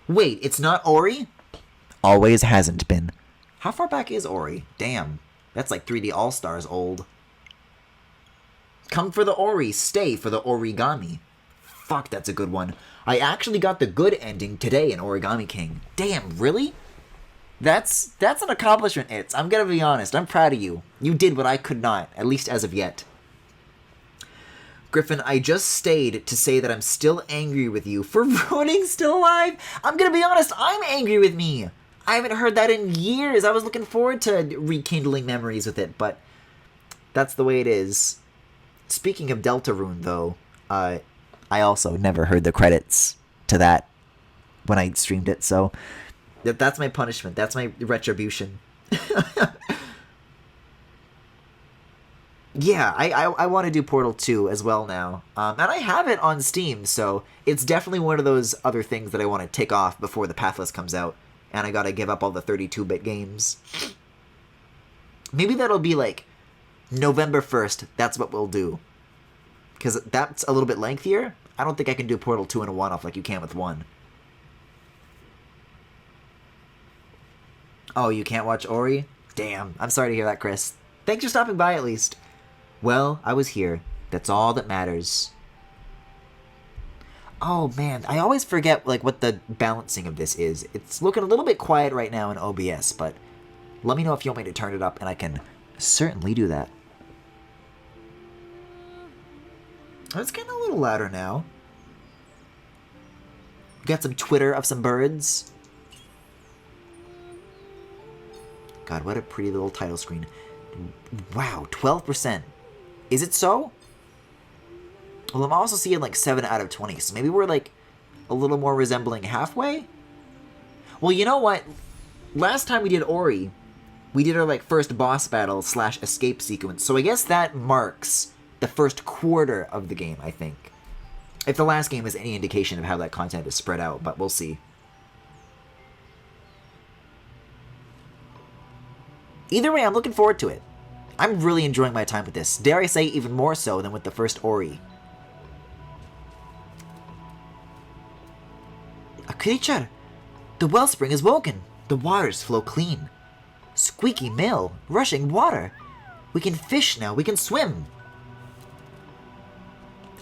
Wait, it's not Ori? Always hasn't been. How far back is Ori? Damn. That's like 3D All-Stars old. Come for the Ori, stay for the origami. Fuck, that's a good one. I actually got the good ending today in Origami King. Damn, really? That's an accomplishment, It's. I'm gonna be honest, I'm proud of you. You did what I could not, at least as of yet. Griffin, I just stayed to say that I'm still angry with you for ruining Still Alive. I'm gonna be honest, I'm angry with me. I haven't heard that in years. I was looking forward to rekindling memories with it, but that's the way it is. Speaking of Deltarune, though, I also never heard the credits to that when I streamed it, so that's my punishment. That's my retribution. Yeah, I want to do Portal 2 as well now. And I have it on Steam, so it's definitely one of those other things that I want to take off before the Pathless comes out. And I gotta give up all the 32-bit games. Maybe that'll be like November 1st, that's what we'll do. Because that's a little bit lengthier. I don't think I can do Portal 2 in a one-off like you can with 1. Oh, you can't watch Ori? Damn, I'm sorry to hear that, Chris. Thanks for stopping by at least. Well, I was here. That's all that matters. Oh man, I always forget like what the balancing of this is. It's looking a little bit quiet right now in OBS, but let me know if you want me to turn it up and I can certainly do that. Oh, it's getting a little louder now. Got some twitter of some birds. God, what a pretty little title screen. Wow, 12%. Is it so? Well, I'm also seeing like 7 out of 20, so maybe we're like a little more resembling halfway? Well, you know what? Last time we did Ori, we did our like first boss battle / escape sequence, so I guess that marks the first quarter of the game, I think. If the last game is any indication of how that content is spread out, but we'll see. Either way, I'm looking forward to it. I'm really enjoying my time with this. Dare I say even more so than with the first Ori. A creature! The wellspring is woken. The waters flow clean. Squeaky mill, rushing water. We can fish now, we can swim.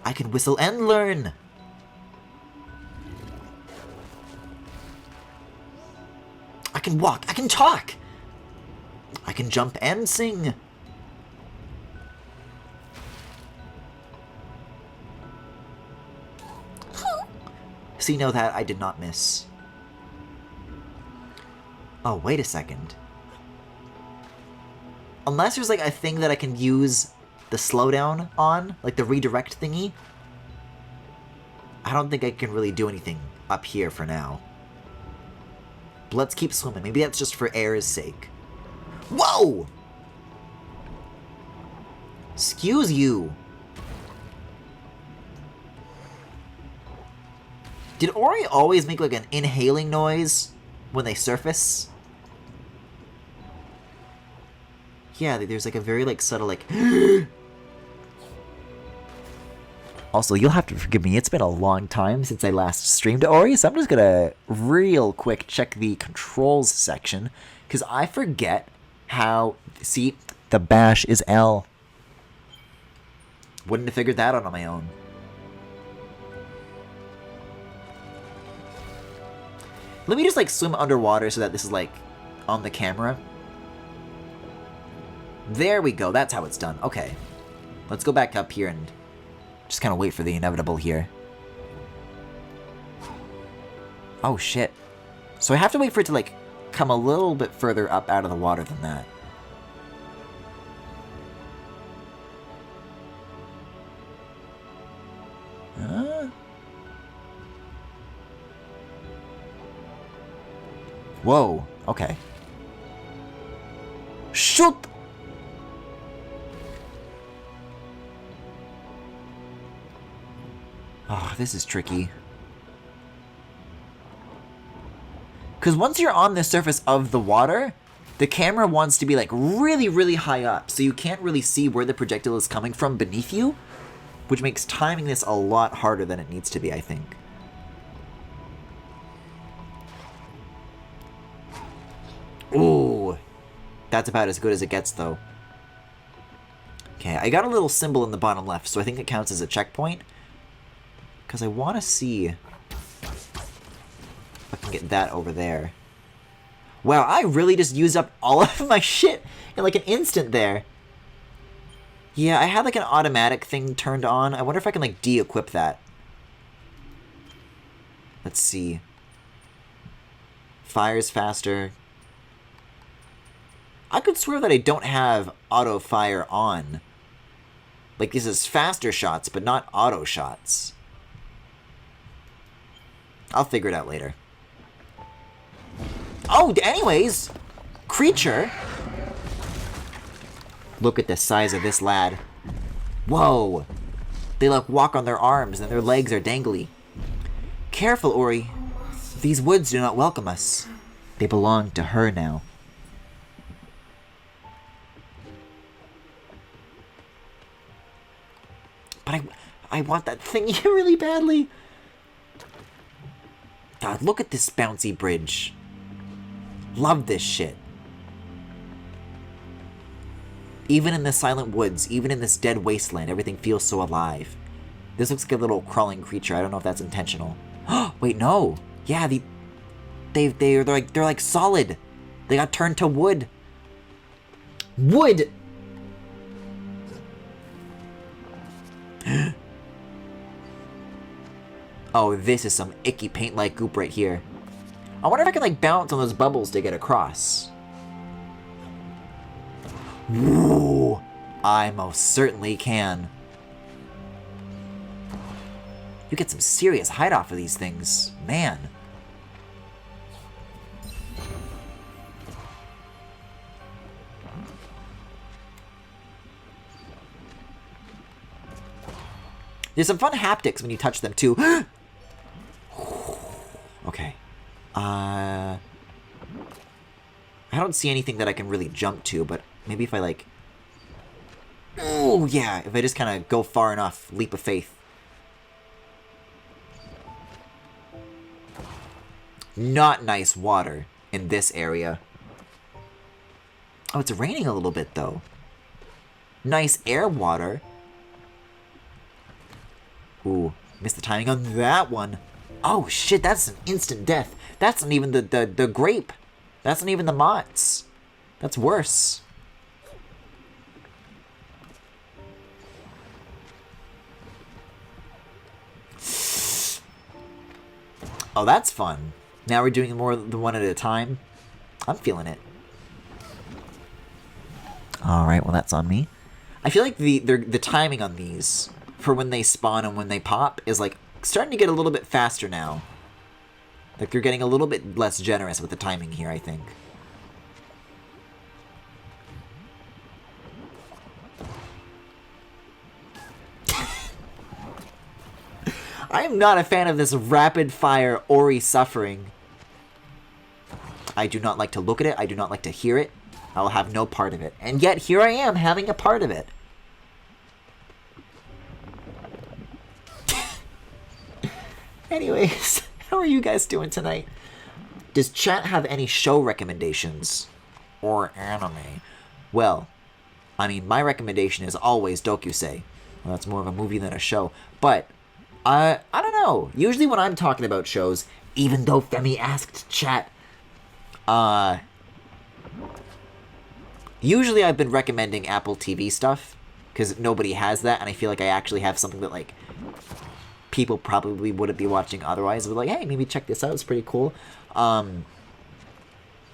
I can whistle and learn. I can walk, I can talk. I can jump and sing. See, no, that I did not miss. Oh, wait a second. Unless there's like a thing that I can use the slowdown on, like the redirect thingy, I don't think I can really do anything up here for now. But let's keep swimming. Maybe that's just for air's sake. Whoa! Excuse you. Did Ori always make like an inhaling noise when they surface? Yeah, there's like a very like subtle like... Also, you'll have to forgive me, it's been a long time since I last streamed Ori, so I'm just gonna real quick check the controls section, because I forget how... See, the bash is L. Wouldn't have figured that out on my own. Let me just like swim underwater so that this is like on the camera. There we go, that's how it's done. Okay. Let's go back up here and just kind of wait for the inevitable here. Oh shit. So I have to wait for it to like come a little bit further up out of the water than that. Whoa, okay. Shoot! Oh, this is tricky. Because once you're on the surface of the water, the camera wants to be like really, really high up, so you can't really see where the projectile is coming from beneath you, which makes timing this a lot harder than it needs to be, I think. That's about as good as it gets, though. Okay, I got a little symbol in the bottom left, so I think it counts as a checkpoint. Because I want to see if I can get that over there. Wow, I really just used up all of my shit in like an instant there. Yeah, I had like an automatic thing turned on. I wonder if I can like de-equip that. Let's see. Fires faster. I could swear that I don't have auto fire on. Like this is faster shots, but not auto shots. I'll figure it out later. Oh, anyways, creature. Look at the size of this lad. Whoa. They like walk on their arms and their legs are dangly. Careful, Ori. These woods do not welcome us. They belong to her now. But I want that thing really badly. God, look at this bouncy bridge. Love this shit. Even in the silent woods, even in this dead wasteland, everything feels so alive. This looks like a little crawling creature. I don't know if that's intentional. Wait, no. Yeah, they're like solid. They got turned to wood. Wood. Oh, this is some icky paint-like goop right here. I wonder if I can like bounce on those bubbles to get across. Woo! I most certainly can. You get some serious height off of these things, man. There's some fun haptics when you touch them too. Okay. I don't see anything that I can really jump to, but maybe if I like... Oh, yeah, if I just kind of go far enough, leap of faith. Not nice water in this area. Oh, it's raining a little bit, though. Nice air water. Ooh, missed the timing on that one. Oh, shit, that's an instant death. That's not even the grape. That's not even the mots. That's worse. Oh, that's fun. Now we're doing more than one at a time. I'm feeling it. Alright, well that's on me. I feel like the timing on these, for when they spawn and when they pop, is like starting to get a little bit faster now. Like they're getting a little bit less generous with the timing here, I think. I am not a fan of this rapid-fire Ori suffering. I do not like to look at it. I do not like to hear it. I will have no part of it. And yet, here I am, having a part of it. Anyways, how are you guys doing tonight? Does chat have any show recommendations? Or anime? Well, I mean, my recommendation is always Dokusei. Well, that's more of a movie than a show. But... I don't know. Usually when I'm talking about shows, even though Femi asked chat, usually I've been recommending Apple TV stuff, because nobody has that, and I feel like I actually have something that, like, people probably wouldn't be watching otherwise. They're like, hey, maybe check this out, it's pretty cool. But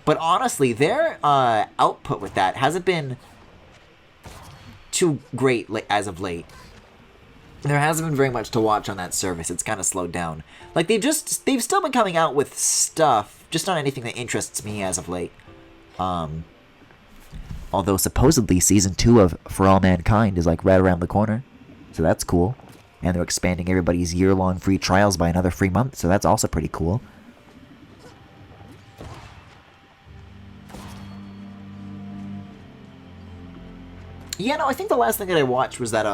honestly, their output with that hasn't been too great as of late. There hasn't been very much to watch on that service. It's kind of slowed down. Like, they've still been coming out with stuff, just not anything that interests me as of late. Although supposedly Season 2 of For All Mankind is, like, right around the corner. So that's cool. And they're expanding everybody's year-long free trials by another free month, so that's also pretty cool. Yeah, no, I think the last thing that I watched was that,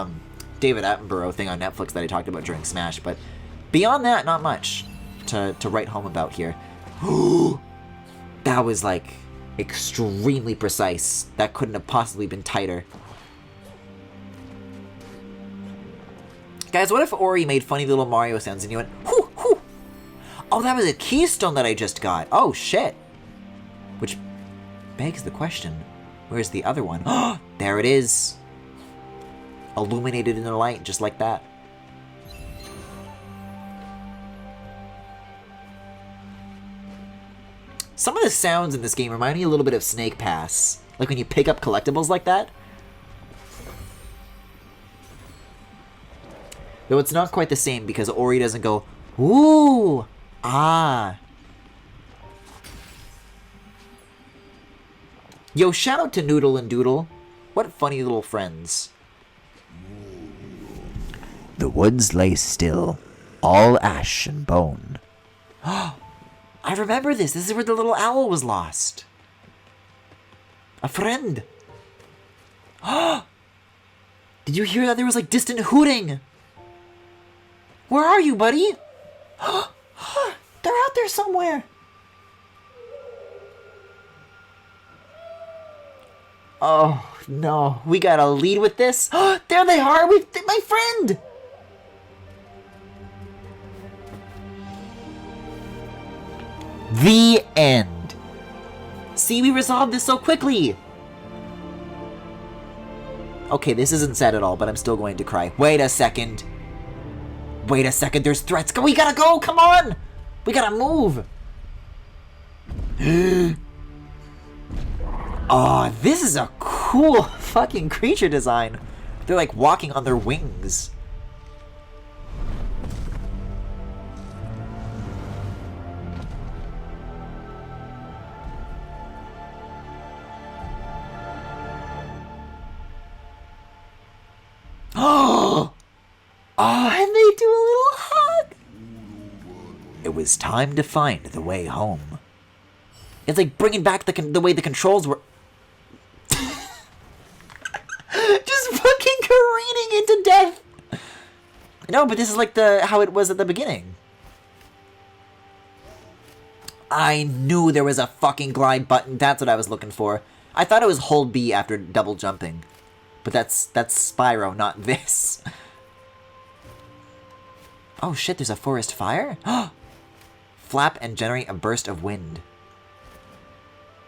David Attenborough thing on Netflix that I talked about during Smash, but beyond that, not much to write home about here. That was like extremely precise. That couldn't have possibly been tighter. Guys, what if Ori made funny little Mario sounds and you went, whoo, whoo? Oh, that was a keystone that I just got. Oh, shit. Which begs the question, where's the other one? Oh, there it is. Illuminated in the light, just like that. Some of the sounds in this game remind me a little bit of Snake Pass. Like when you pick up collectibles like that. Though it's not quite the same because Ori doesn't go, ooh, ah. Yo, shout out to Noodle and Doodle. What funny little friends. The woods lay still, all ash and bone. I remember this. This is where the little owl was lost. A friend. Did you hear that? There was like distant hooting. Where are you, buddy? They're out there somewhere. Oh, no. We gotta lead with this. There they are. My friend. The end. See, we resolved this so quickly. Okay, this isn't sad at all, but I'm still going to cry. Wait a second. Wait a second, there's threats. We gotta go, come on! We gotta move. Oh, this is a cool fucking creature design. They're like walking on their wings. Oh, and they do a little hug. It was time to find the way home. It's like bringing back the way the controls were. Just fucking careening into death. No, but this is like how it was at the beginning. I knew there was a fucking glide button. That's what I was looking for. I thought it was hold B after double jumping. But that's Spyro, not this. Oh shit, there's a forest fire? Flap and generate a burst of wind.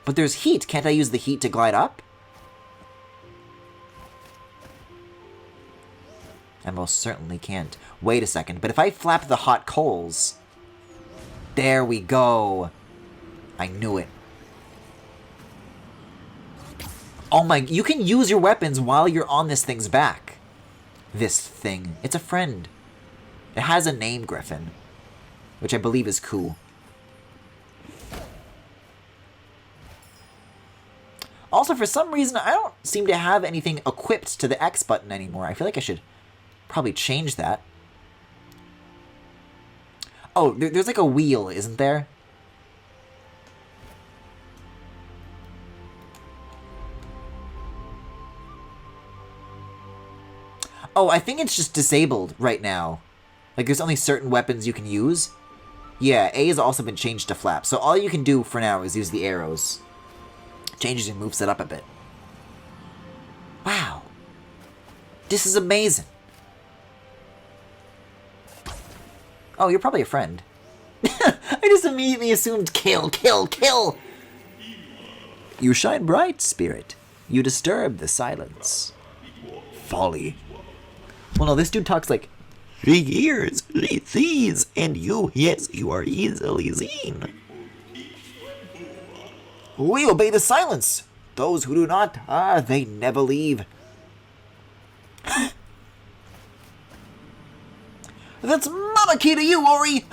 But there's heat. Can't I use the heat to glide up? I most certainly can't. Wait a second, but if I flap the hot coals... There we go. I knew it. Oh my, you can use your weapons while you're on this thing's back. This thing. It's a friend. It has a name, Griffin. Which I believe is cool. Also, for some reason, I don't seem to have anything equipped to the X button anymore. I feel like I should probably change that. Oh, there's like a wheel, isn't there? Oh, I think it's just disabled right now. Like, there's only certain weapons you can use. Yeah, A has also been changed to flap. So all you can do for now is use the arrows. Changes your moveset up a bit. Wow. This is amazing. Oh, you're probably a friend. I just immediately assumed kill, kill, kill. You shine bright, spirit. You disturb the silence. Folly. Well, no, this dude talks like, the ears, these, and you, yes, you are easily seen. We obey the silence. Those who do not, they never leave. That's Mama Key to you, Ori!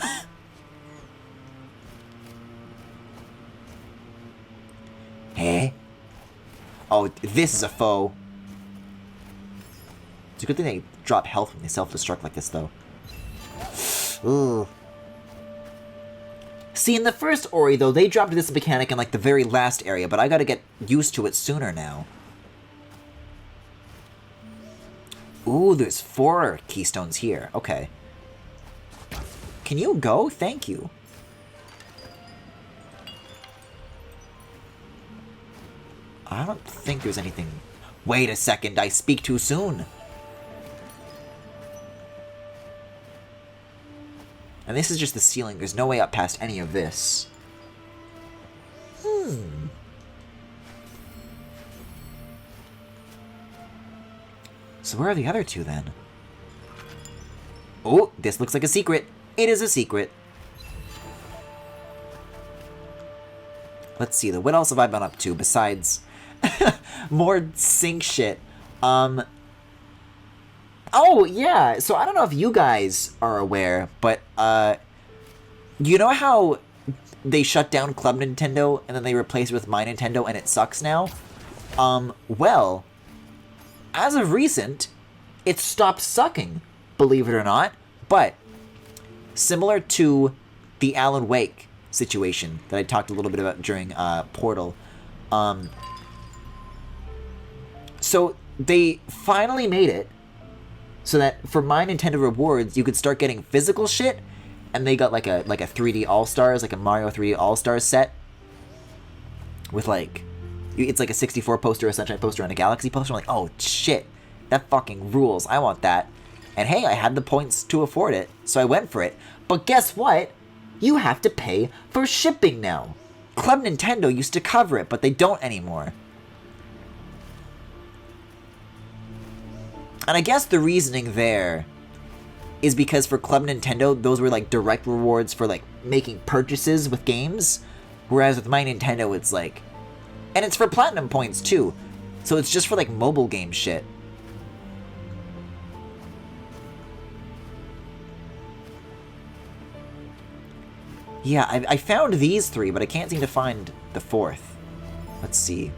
Eh? Oh, this is a foe. It's a good thing they drop health when they self-destruct like this, though. Ugh. See, in the first Ori, though, they dropped this mechanic in, like, the very last area, but I gotta get used to it sooner now. Ooh, there's 4 keystones here. Okay. Can you go? Thank you. I don't think there's anything... Wait a second, I speak too soon. And this is just the ceiling. There's no way up past any of this. So where are the other two then? Oh, this looks like a secret. It is a secret. Let's see, what else have I been up to besides more sync shit? Oh, yeah, so I don't know if you guys are aware, but, you know how they shut down Club Nintendo and then they replaced it with My Nintendo and it sucks now? Well, as of recent, it stopped sucking, believe it or not, but similar to the Alan Wake situation that I talked a little bit about during Portal. So they finally made it so that for My Nintendo rewards, you could start getting physical shit, and they got like a 3D All-Stars, like a Mario 3D All-Stars set with like, it's like a 64 poster, a Sunshine poster, and a Galaxy poster. I'm like, oh shit, that fucking rules. I want that. And hey, I had the points to afford it, so I went for it. But guess what? You have to pay for shipping now. Club Nintendo used to cover it, but they don't anymore. And I guess the reasoning there is because for Club Nintendo, those were like direct rewards for like making purchases with games. Whereas with My Nintendo, it's like... And it's for Platinum points too. So it's just for like mobile game shit. Yeah, I found these three, but I can't seem to find the fourth. Let's see.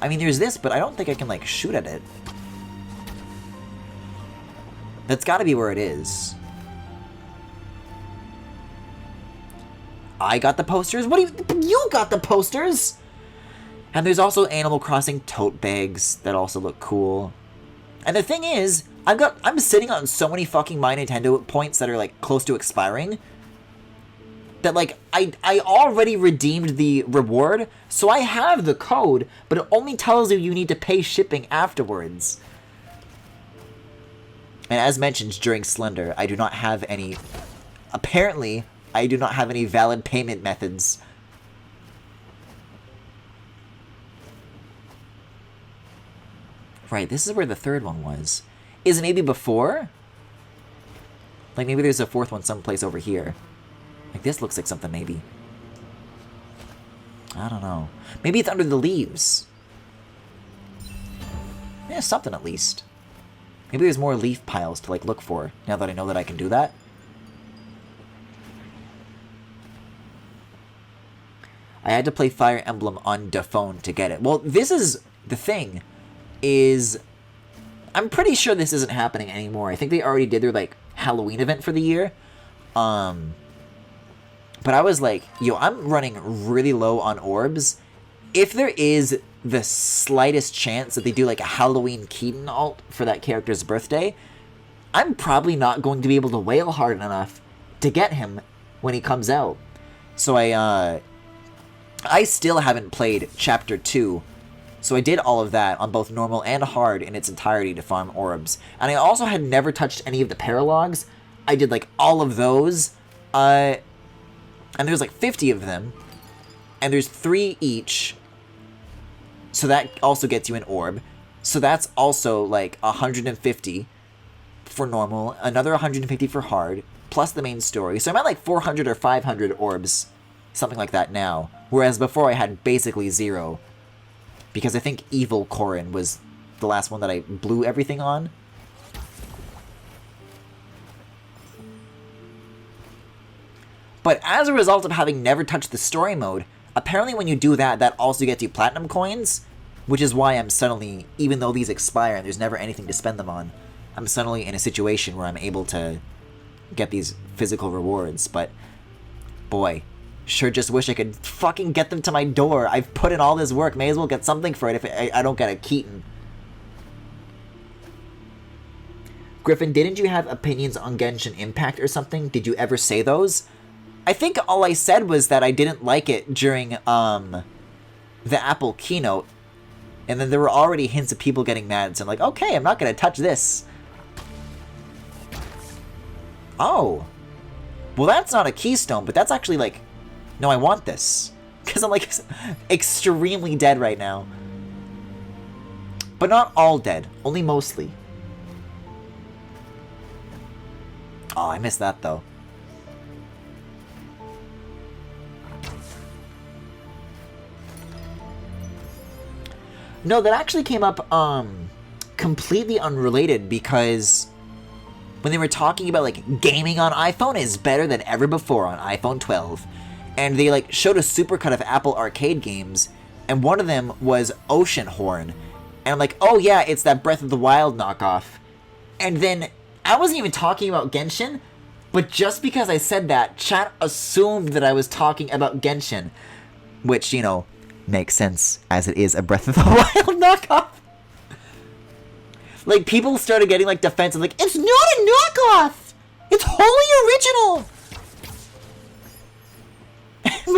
I mean, there's this, but I don't think I can, like, shoot at it. That's gotta be where it is. I got the posters? What do you got the posters? And there's also Animal Crossing tote bags that also look cool. And the thing is, I'm sitting on so many fucking My Nintendo points that are, like, close to expiring, that, like, I already redeemed the reward, so I have the code, but it only tells you need to pay shipping afterwards. And as mentioned during Slender, I do not have any... Apparently, I do not have any valid payment methods. Right, this is where the third one was. Is it maybe before? Like, maybe there's a fourth one someplace over here. Like, this looks like something, maybe. I don't know. Maybe it's under the leaves. Yeah, something at least. Maybe there's more leaf piles to, like, look for, now that I know that I can do that. I had to play Fire Emblem on the phone to get it. Well, this is the thing, is... I'm pretty sure this isn't happening anymore. I think they already did their, like, Halloween event for the year. But I was like, yo, I'm running really low on orbs. If there is the slightest chance that they do, like, a Halloween Keaton alt for that character's birthday, I'm probably not going to be able to wail hard enough to get him when he comes out. So I still haven't played Chapter 2. So I did all of that on both normal and hard in its entirety to farm orbs. And I also had never touched any of the paralogs. I did, like, all of those. And there's, like, 50 of them. And there's 3 each. So that also gets you an orb. So that's also, like, 150 for normal. Another 150 for hard. Plus the main story. So I'm at, like, 400 or 500 orbs. Something like that now. Whereas before I had basically 0. Because I think Evil Corrin was the last one that I blew everything on. But as a result of having never touched the story mode, apparently when you do that, that also gets you platinum coins, which is why I'm suddenly, even though these expire and there's never anything to spend them on, I'm suddenly in a situation where I'm able to get these physical rewards. But, boy... Sure just wish I could fucking get them to my door. I've put in all this work. May as well get something for it if I don't get a Keaton. Griffin, didn't you have opinions on Genshin Impact or something? Did you ever say those? I think all I said was that I didn't like it during the Apple keynote, and then there were already hints of people getting mad, so I'm like, okay, I'm not gonna touch this. Oh. Well, that's not a keystone, but that's actually like... No, I want this. Because I'm like extremely dead right now. But not all dead, only mostly. Oh, I missed that though. No, that actually came up completely unrelated, because when they were talking about like gaming on iPhone is better than ever before on iPhone 12, and they like showed a supercut of Apple Arcade games, and one of them was Oceanhorn, and I'm like, oh yeah, it's that Breath of the Wild knockoff. And then I wasn't even talking about Genshin, but just because I said that, chat assumed that I was talking about Genshin, which, you know, makes sense, as it is a Breath of the Wild knockoff. Like, people started getting, like, defensive, like, it's not a knockoff! It's wholly original!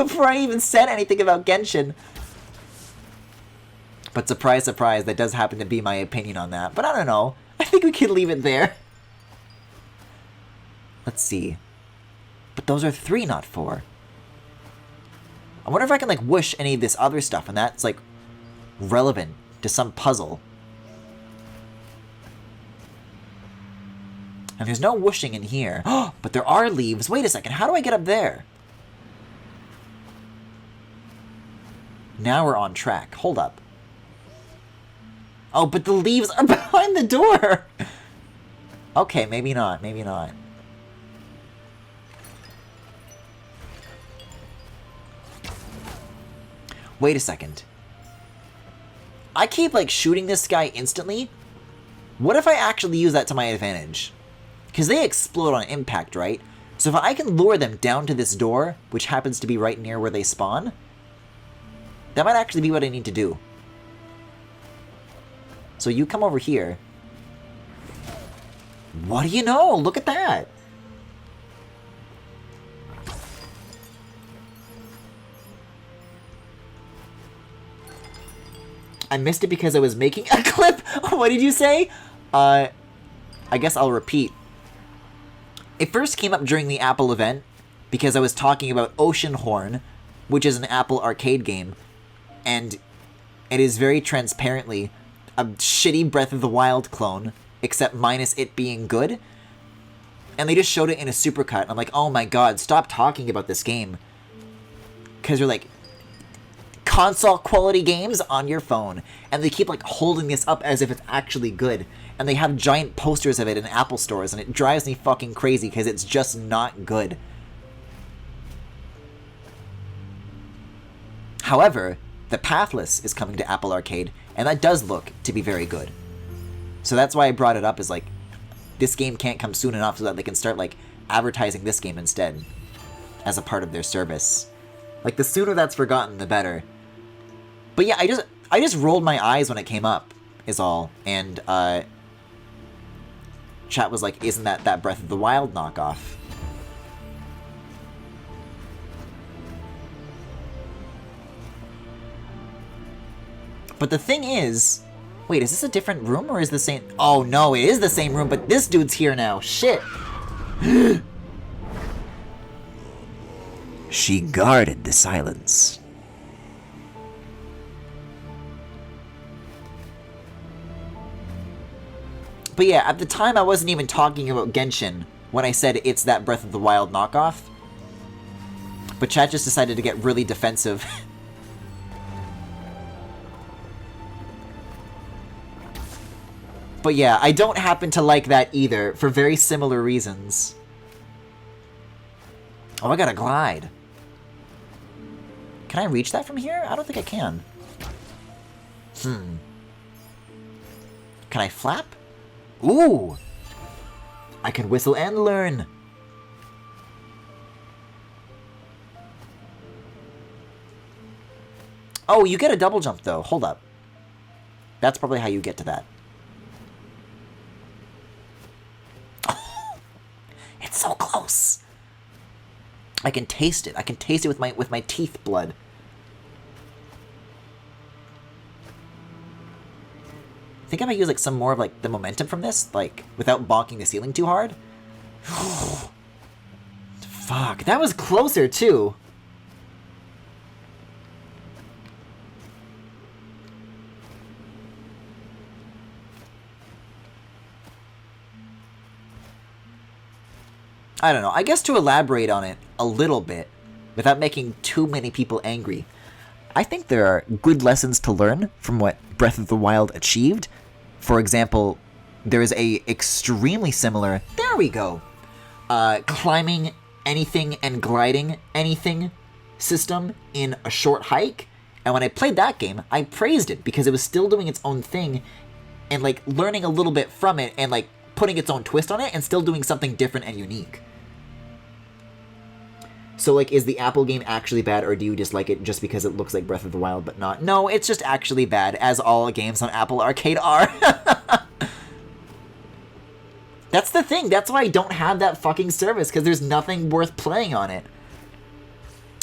Before I even said anything about Genshin. But surprise, surprise, that does happen to be my opinion on that. But I don't know. I think we can leave it there. Let's see. But those are 3, not 4. I wonder if I can, like, whoosh any of this other stuff, and that's, like, relevant to some puzzle. And there's no whooshing in here. But there are leaves. Wait a second, how do I get up there? Now we're on track. Hold up. Oh, but the leaves are behind the door! Okay, maybe not, maybe not. Wait a second. I keep, like, shooting this guy instantly. What if I actually use that to my advantage? Because they explode on impact, right? So if I can lure them down to this door, which happens to be right near where they spawn, that might actually be what I need to do. So you come over here. What do you know? Look at that! I missed it because I was making a clip. What did you say? I guess I'll repeat. It first came up during the Apple event because I was talking about Oceanhorn, which is an Apple arcade game, and it is very transparently a shitty Breath of the Wild clone, except minus it being good. And they just showed it in a supercut. I'm like, oh my god, stop talking about this game. Because you're like, console quality games on your phone, and they keep like holding this up as if it's actually good, and they have giant posters of it in Apple stores, and it drives me fucking crazy because it's just not good. However, the Pathless is coming to Apple Arcade, and that does look to be very good. So that's why I brought it up, is like, this game can't come soon enough so that they can start like advertising this game instead as a part of their service. Like, the sooner that's forgotten, the better. But yeah, I just rolled my eyes when it came up, is all. And, chat was like, isn't that Breath of the Wild knockoff? But the thing is... Wait, is this a different room, or is the same... Oh, no, it is the same room, but this dude's here now. Shit. She guarded the silence. But yeah, at the time I wasn't even talking about Genshin when I said it's that Breath of the Wild knockoff. But chat just decided to get really defensive. But yeah, I don't happen to like that either, for very similar reasons. Oh, I gotta glide. Can I reach that from here? I don't think I can. Can I flap? Ooh! I can whistle and learn! Oh, you get a double jump, though. Hold up. That's probably how you get to that. It's so close! I can taste it. I can taste it with my teeth blood. I think I might use like some more of like the momentum from this, like without bonking the ceiling too hard. Fuck, that was closer too. I don't know. I guess to elaborate on it a little bit, without making too many people angry, I think there are good lessons to learn from what Breath of the Wild achieved. For example, there is a extremely similar, there we go, climbing anything and gliding anything system in a short hike. And when I played that game, I praised it because it was still doing its own thing and like learning a little bit from it and like putting its own twist on it and still doing something different and unique. So, like, is the Apple game actually bad, or do you just like it just because it looks like Breath of the Wild, but not? No, it's just actually bad, as all games on Apple Arcade are. That's the thing. That's why I don't have that fucking service, because there's nothing worth playing on it.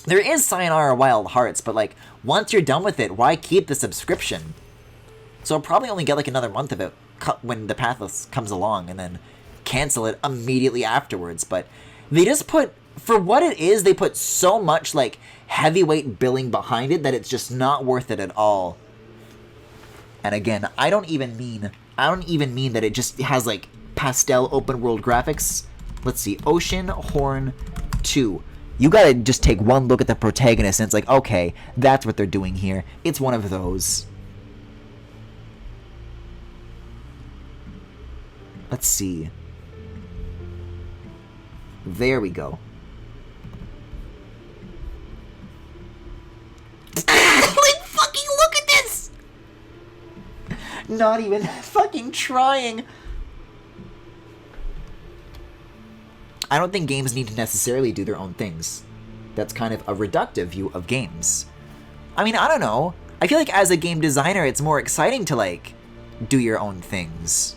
There is Sayonara Wild Hearts, but, like, once you're done with it, why keep the subscription? So I'll probably only get, like, another month of it when the Pathless comes along, and then cancel it immediately afterwards. But they just put... For what it is, they put so much, like, heavyweight billing behind it that it's just not worth it at all. And again, I don't even mean that it just has, like, pastel open-world graphics. Let's see. Ocean Horn 2. You gotta just take one look at the protagonist and it's like, okay, that's what they're doing here. It's one of those. Let's see. There we go. Like, fucking look at this! Not even fucking trying. I don't think games need to necessarily do their own things. That's kind of a reductive view of games. I mean, I don't know. I feel like as a game designer, it's more exciting to, like, do your own things.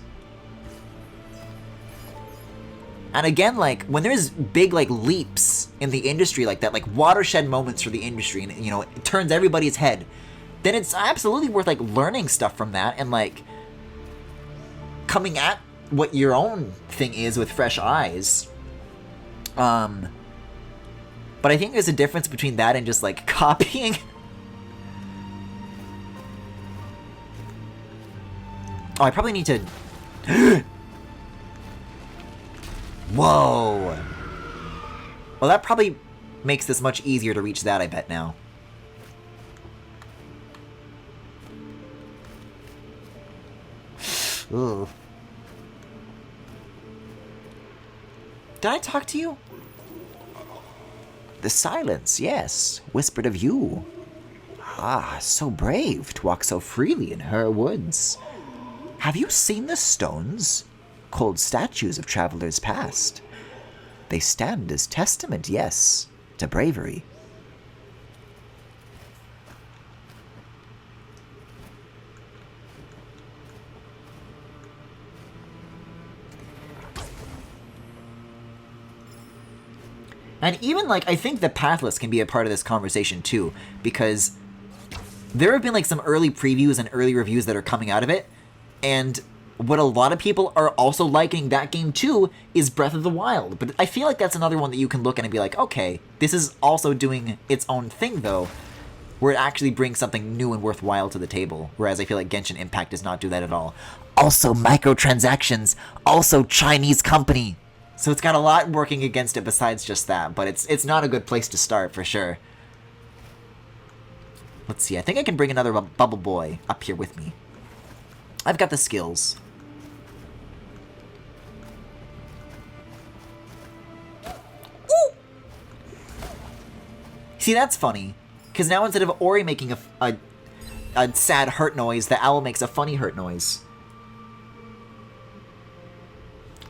And again, like, when there's big, like, leaps in the industry like that, like, watershed moments for the industry, and, you know, it turns everybody's head, then it's absolutely worth, like, learning stuff from that and, like, coming at what your own thing is with fresh eyes. But I think there's a difference between that and just, like, copying. Oh, I probably need to... Whoa! Well, that probably makes this much easier to reach that, I bet, now. Ugh. Did I talk to you? The silence, yes, whispered of you. Ah, so brave to walk so freely in her woods. Have you seen the stones? Cold statues of travelers past. They stand as testament, yes, to bravery. And even, like, I think the Pathless can be a part of this conversation, too, because there have been, like, some early previews and early reviews that are coming out of it, and what a lot of people are also liking that game, too, is Breath of the Wild. But I feel like that's another one that you can look at and be like, okay, this is also doing its own thing, though, where it actually brings something new and worthwhile to the table, whereas I feel like Genshin Impact does not do that at all. Also microtransactions, also Chinese company. So it's got a lot working against it besides just that, but it's not a good place to start, for sure. Let's see, I think I can bring another Bubble Boy up here with me. I've got the skills. Ooh! See, that's funny, because now instead of Ori making a sad hurt noise, the owl makes a funny hurt noise.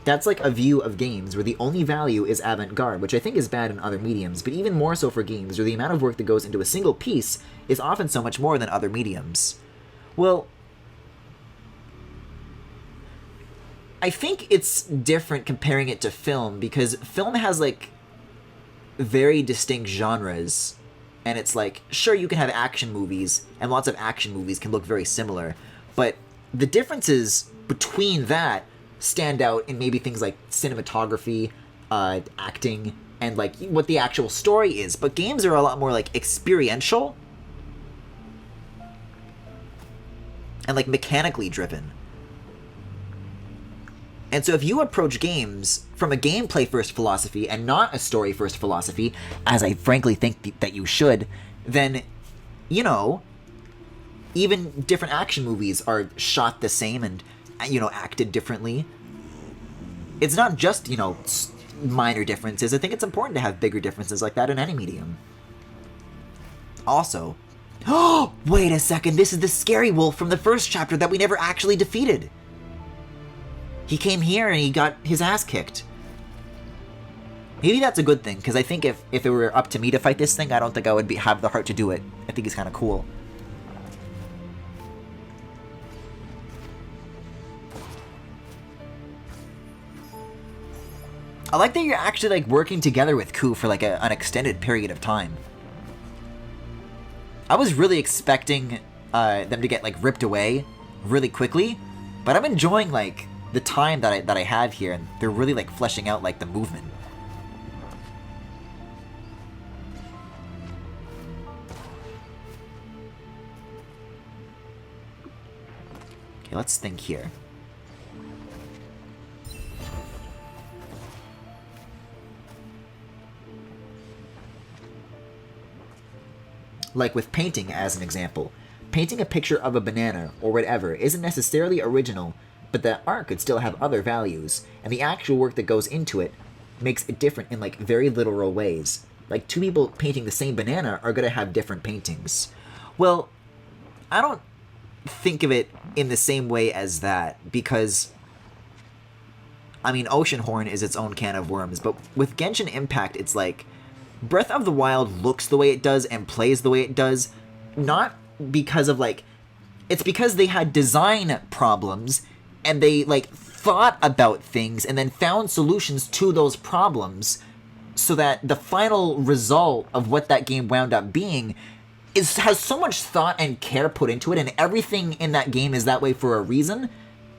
That's like a view of games where the only value is avant-garde, which I think is bad in other mediums, but even more so for games where the amount of work that goes into a single piece is often so much more than other mediums. Well, I think it's different comparing it to film, because film has, like, very distinct genres. And it's like, sure, you can have action movies, and lots of action movies can look very similar, but the differences between that stand out in maybe things like cinematography, acting, and like what the actual story is. But games are a lot more like experiential and like mechanically driven. And so if you approach games from a gameplay first philosophy and not a story first philosophy, as I frankly think that you should, then, you know, even different action movies are shot the same and, you know, acted differently. It's not just, you know, minor differences. I think it's important to have bigger differences like that in any medium. Also, oh, wait a second, this is the scary wolf from the first chapter that we never actually defeated. He came here and he got his ass kicked. Maybe that's a good thing, because I think if it were up to me to fight this thing, I don't think I would have the heart to do it. I think he's kind of cool. I like that you're actually like working together with Ku for like an extended period of time. I was really expecting them to get like ripped away really quickly, but I'm enjoying like the time that I have here, and they're really like fleshing out like the movement. Okay, let's think here. Like with painting as an example. Painting a picture of a banana or whatever isn't necessarily original, but the art could still have other values, and the actual work that goes into it makes it different in like very literal ways. Like two people painting the same banana are gonna have different paintings. Well, I don't think of it in the same way as that, because I mean, Oceanhorn is its own can of worms, but with Genshin Impact, it's like Breath of the Wild looks the way it does and plays the way it does, not because of like, it's because they had design problems and they like thought about things and then found solutions to those problems, so that the final result of what that game wound up being has so much thought and care put into it, and everything in that game is that way for a reason.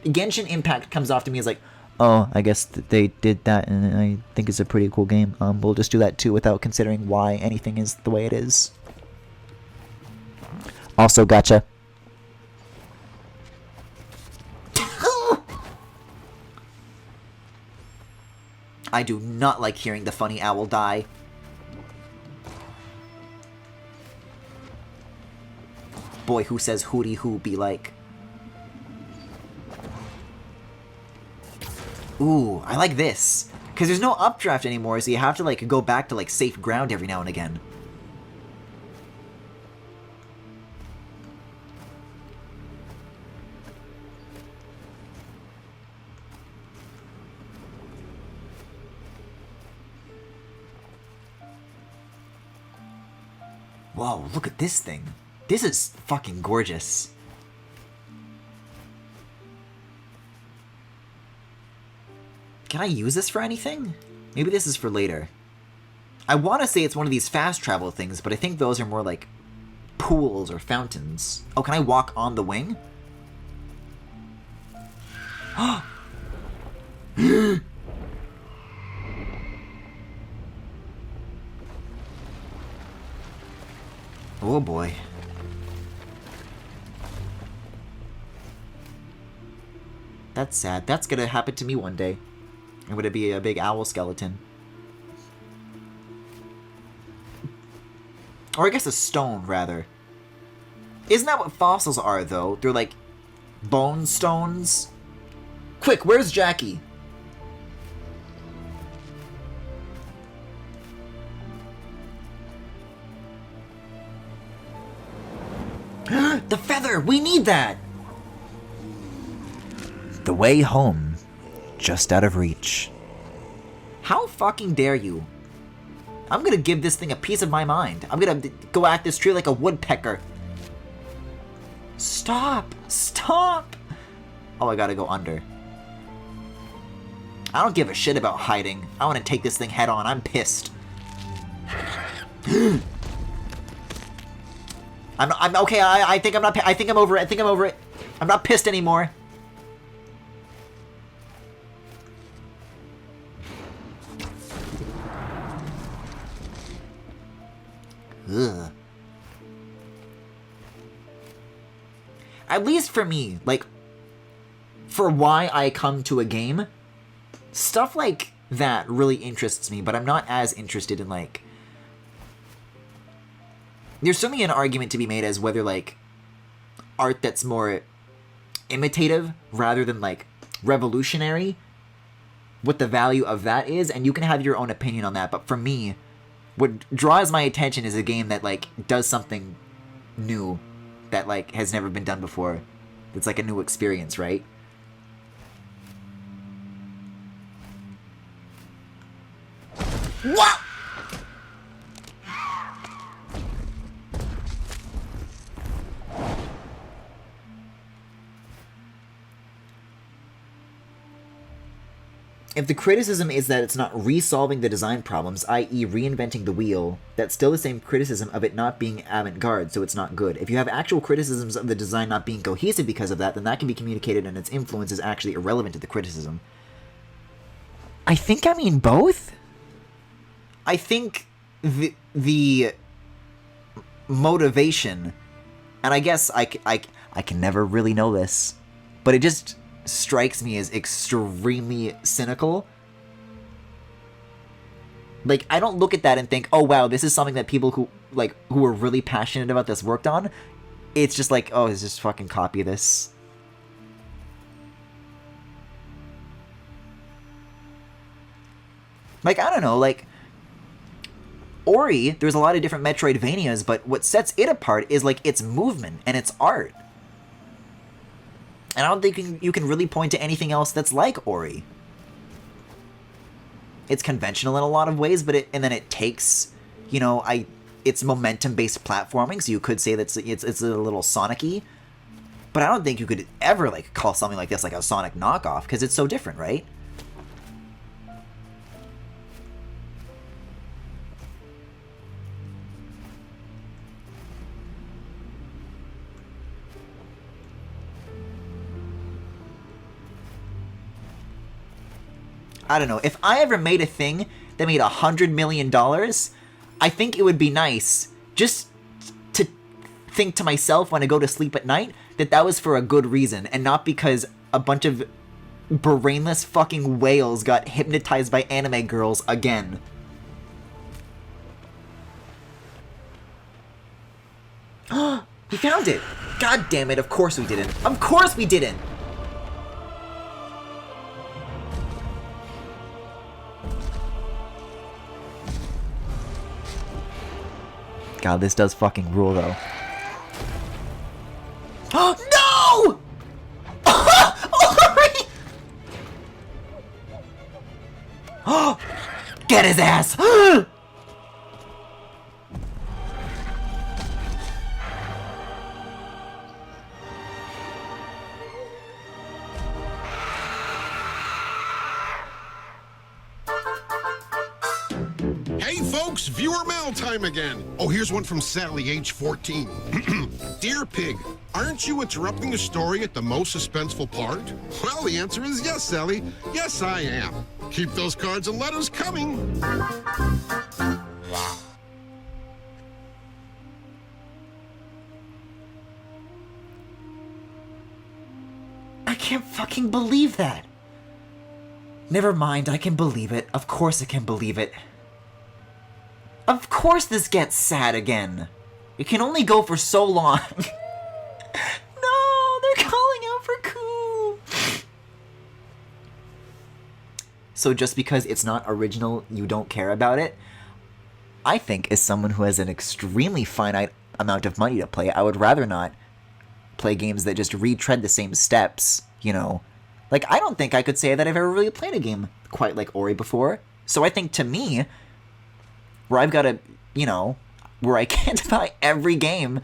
Genshin Impact comes off to me as like, oh, I guess they did that, and I think it's a pretty cool game. We'll just do that too without considering why anything is the way it is. Also, gotcha. I do not like hearing the funny owl die. Boy, who says hooty hoo be like? Ooh, I like this. Because there's no updraft anymore, so you have to like go back to like safe ground every now and again. Whoa, look at this thing. This is fucking gorgeous. Can I use this for anything? Maybe this is for later. I want to say it's one of these fast travel things, but I think those are more like pools or fountains. Oh, can I walk on the wing? Oh boy. That's sad. That's gonna happen to me one day. I'm gonna be a big owl skeleton. Or I guess a stone, rather. Isn't that what fossils are, though? They're like bone stones? Quick, where's Jackie? The feather! We need that! The way home, just out of reach. How fucking dare you? I'm gonna give this thing a piece of my mind. I'm gonna go at this tree like a woodpecker. Stop! Stop! Oh, I gotta go under. I don't give a shit about hiding. I want to take this thing head on. I'm pissed. I'm okay. I think I'm not. I think I'm over it. I think I'm over it. I'm not pissed anymore. Ugh. At least for me, like, for why I come to a game, stuff like that really interests me, but I'm not as interested in, like... There's certainly an argument to be made as whether, like, art that's more imitative rather than, like, revolutionary, what the value of that is, and you can have your own opinion on that, but for me, what draws my attention is a game that, like, does something new that, like, has never been done before. It's like a new experience, right? What? If the criticism is that it's not resolving the design problems, i.e. reinventing the wheel, that's still the same criticism of it not being avant-garde, so it's not good. If you have actual criticisms of the design not being cohesive because of that, then that can be communicated and its influence is actually irrelevant to the criticism. I think I mean both? I think the motivation, and I guess I can never really know this, but it just strikes me as extremely cynical. Like, I don't look at that and think, oh wow, this is something that people who are really passionate about this worked on. It's just like, oh, let's just fucking copy this. Like, I don't know, like, Ori, there's a lot of different Metroidvanias, but what sets it apart is, like, its movement and its art. And I don't think you can really point to anything else that's like Ori. It's conventional in a lot of ways, but then it takes, you know, it's momentum-based platforming, so you could say that it's a little Sonic-y. But I don't think you could ever, like, call something like this like a Sonic knockoff, because it's so different, right? I don't know, if I ever made a thing that made $100 million, I think it would be nice just to think to myself when I go to sleep at night that that was for a good reason, and not because a bunch of brainless fucking whales got hypnotized by anime girls again. We found it! God damn it, of course we didn't. Of course we didn't! God, this does fucking rule, though. No! Get his ass! Hey folks, viewer mail time again. Oh, here's one from Sally, age 14. Dear Pig, aren't you interrupting the story at the most suspenseful part? Well, the answer is yes, Sally. Yes, I am. Keep those cards and letters coming. I can't fucking believe that. Never mind, I can believe it. Of course I can believe it. Of course this gets sad again. It can only go for so long. No, they're calling out for coup. So just because it's not original, you don't care about it? I think as someone who has an extremely finite amount of money to play, I would rather not play games that just retread the same steps, you know. Like, I don't think I could say that I've ever really played a game quite like Ori before. So I think, to me, where I've got to, you know, where I can't buy every game,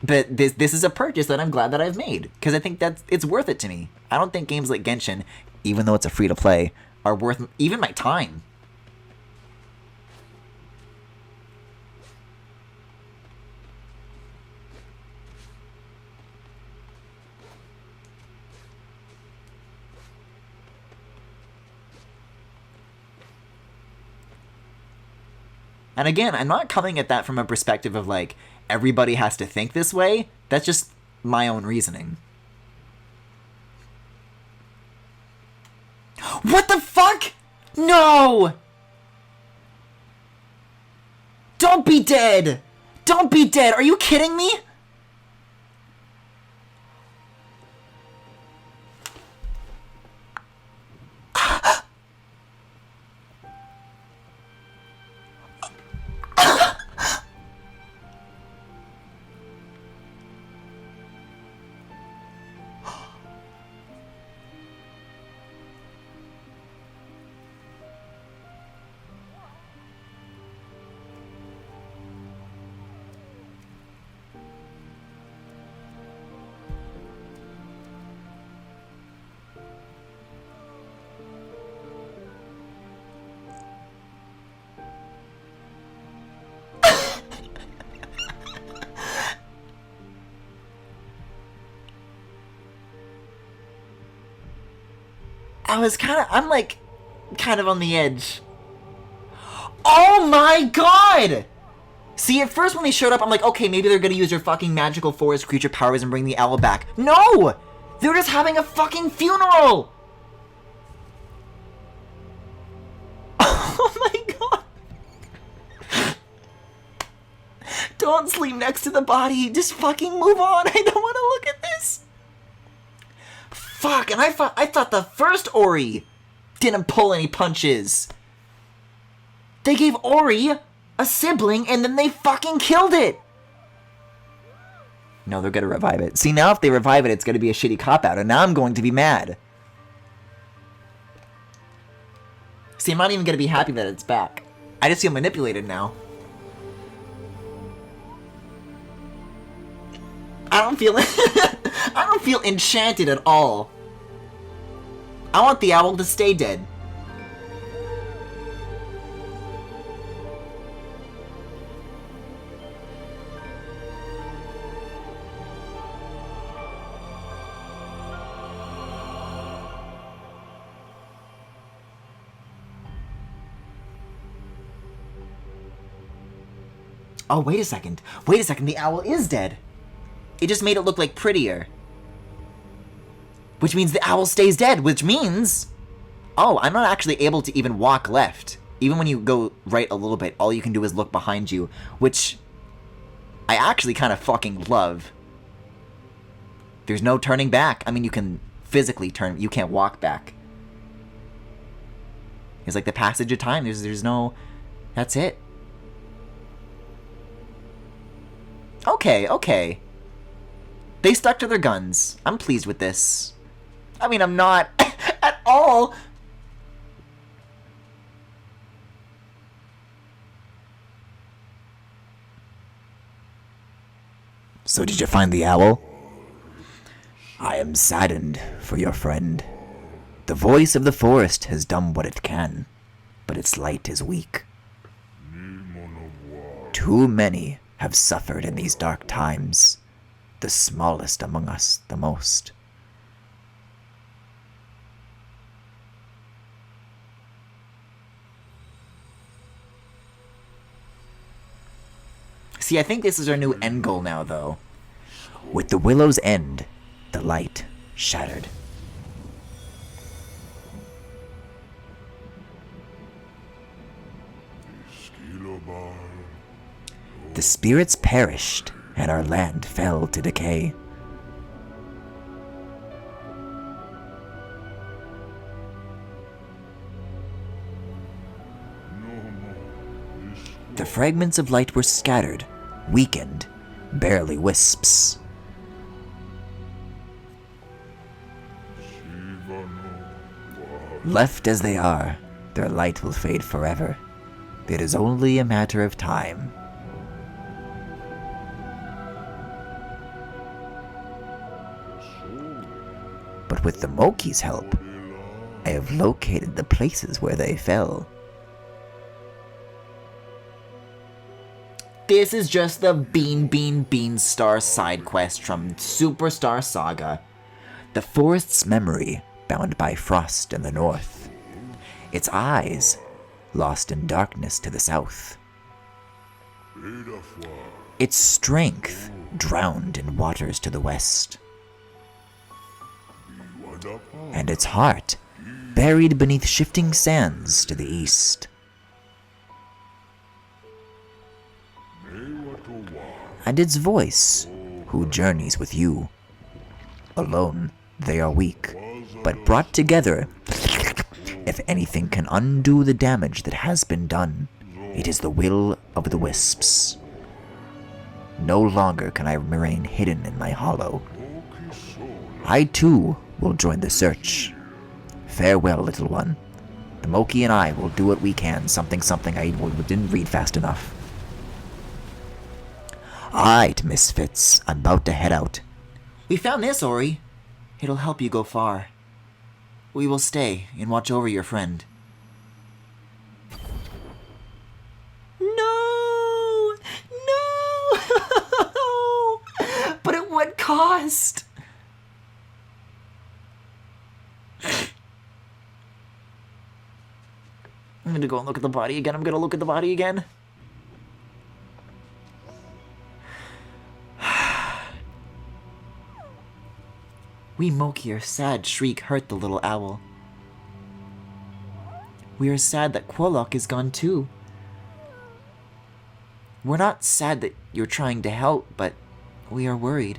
but this is a purchase that I'm glad that I've made, because I think that it's worth it to me. I don't think games like Genshin, even though it's a free-to-play, are worth even my time. And again, I'm not coming at that from a perspective of like, everybody has to think this way. That's just my own reasoning. What the fuck? No! Don't be dead! Don't be dead! Are you kidding me? I'm like, kind of on the edge. Oh my god! See, at first when they showed up, I'm like, okay, maybe they're gonna use their fucking magical forest creature powers and bring the owl back. No! They're just having a fucking funeral! Oh my god! Don't sleep next to the body, just fucking move on, I don't want to look at this! Fuck, and I thought the first Ori didn't pull any punches. They gave Ori a sibling and then they fucking killed it. No, they're gonna revive it. See, now if they revive it, it's gonna be a shitty cop-out, and now I'm going to be mad. See, I'm not even gonna be happy that it's back. I just feel manipulated now. I don't feel I don't feel enchanted at all. I want the owl to stay dead. Oh, wait a second. Wait a second, the owl is dead. It just made it look like prettier. Which means the owl stays dead, which means... Oh, I'm not actually able to even walk left. Even when you go right a little bit, all you can do is look behind you, which I actually kind of fucking love. There's no turning back. I mean, you can physically turn, you can't walk back. It's like the passage of time. There's no... That's it. Okay, okay. They stuck to their guns. I'm pleased with this. I mean, I'm not at all. So did you find the owl? I am saddened for your friend. The voice of the forest has done what it can, but its light is weak. Too many have suffered in these dark times, the smallest among us the most. See, I think this is our new end goal now, though. With the willow's end, the light shattered. The spirits perished, and our land fell to decay. The fragments of light were scattered, weakened, barely wisps. Left as they are, their light will fade forever. It is only a matter of time. But with the Moki's help, I have located the places where they fell. This is just the Bean Star side quest from Superstar Saga. The forest's memory, bound by frost in the north. Its eyes, lost in darkness to the south. its strength drowned in waters to the west, and its heart buried beneath shifting sands to the east. And its voice, who journeys with you. Alone, they are weak, but brought together, if anything can undo the damage that has been done, it is the will of the Wisps. No longer can I remain hidden in my hollow. I too will join the search. Farewell, little one. The Moki and I will do what we can. Something I didn't read fast enough. Alright, misfits. I'm about to head out. We found this, Ori. It'll help you go far. We will stay and watch over your friend. No! No! But at what cost? I'm gonna go and look at the body again. We Mokier sad shriek hurt the little owl. We are sad that Quolok is gone too. We're not sad that you're trying to help, but we are worried.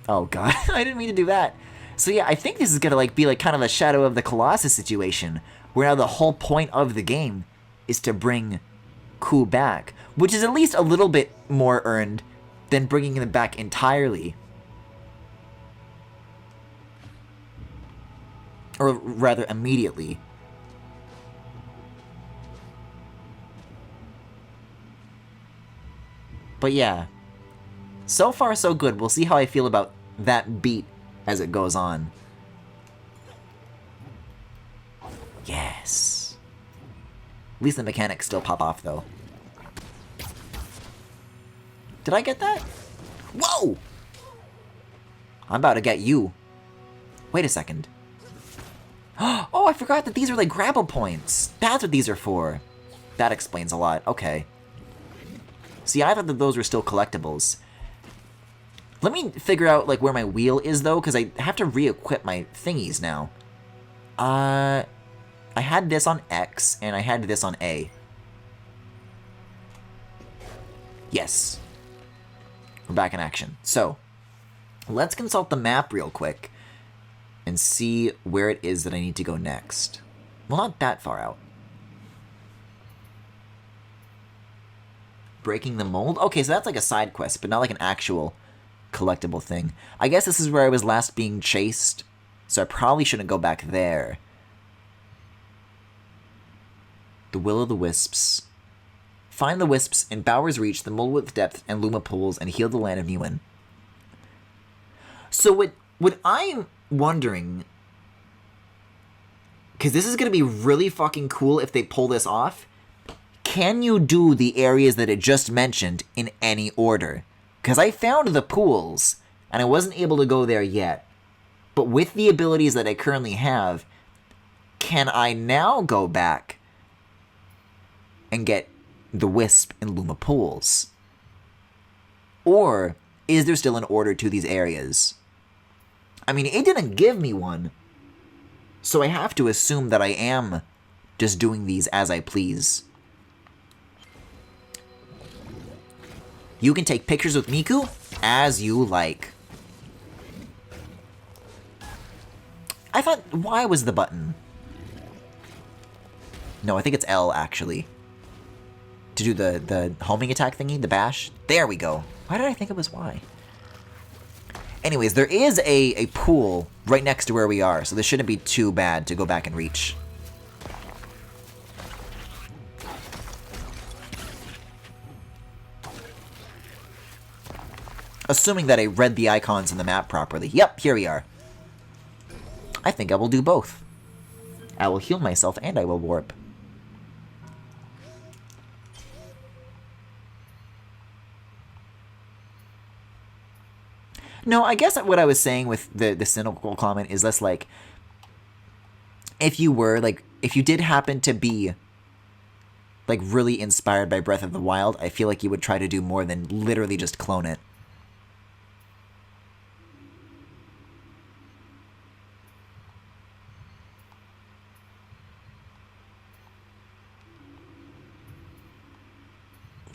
Oh god, I didn't mean to do that. So yeah, I think this is gonna be kind of a Shadow of the Colossus situation, where now the whole point of the game is to bring Ku back, which is at least a little bit more earned than bringing them back entirely. Or rather, immediately. But yeah, so far so good. We'll see how I feel about that beat as it goes on. Yes. At least the mechanics still pop off, though. Did I get that? Whoa! I'm about to get you. Wait a second. Oh, I forgot that these are like grapple points. That's what these are for. That explains a lot. Okay. See, I thought that those were still collectibles. Let me figure out where my wheel is, though, because I have to re-equip my thingies now. I had this on X, and I had this on A. Yes. We're back in action. So, let's consult the map real quick and see where it is that I need to go next. Well, not that far out. Breaking the mold? Okay, so that's like a side quest, but not like an actual collectible thing. I guess this is where I was last being chased, so I probably shouldn't go back there. The Will of the Wisps. Find the Wisps in Bower's Reach, the Moldwith Depth, and Luma Pools, and heal the land of Newen. So what I'm wondering, because this is going to be really fucking cool if they pull this off, can you do the areas that it just mentioned in any order? Because I found the pools, and I wasn't able to go there yet. But with the abilities that I currently have, can I now go back and get the Wisp and Luma Pools? Or is there still an order to these areas? I mean, it didn't give me one, so I have to assume that I am just doing these as I please. You can take pictures with Miku as you like. I thought, why was the button? No, I think it's L, actually. To do the homing attack thingy, the bash. There we go. Why did I think it was Y? Anyways, there is a pool right next to where we are, so this shouldn't be too bad to go back and reach. Assuming that I read the icons in the map properly. Yep, here we are. I think I will do both. I will heal myself and I will warp. No, I guess what I was saying with the cynical comment is less like, if you were, like, if you did happen to be, like, really inspired by Breath of the Wild, I feel like you would try to do more than literally just clone it.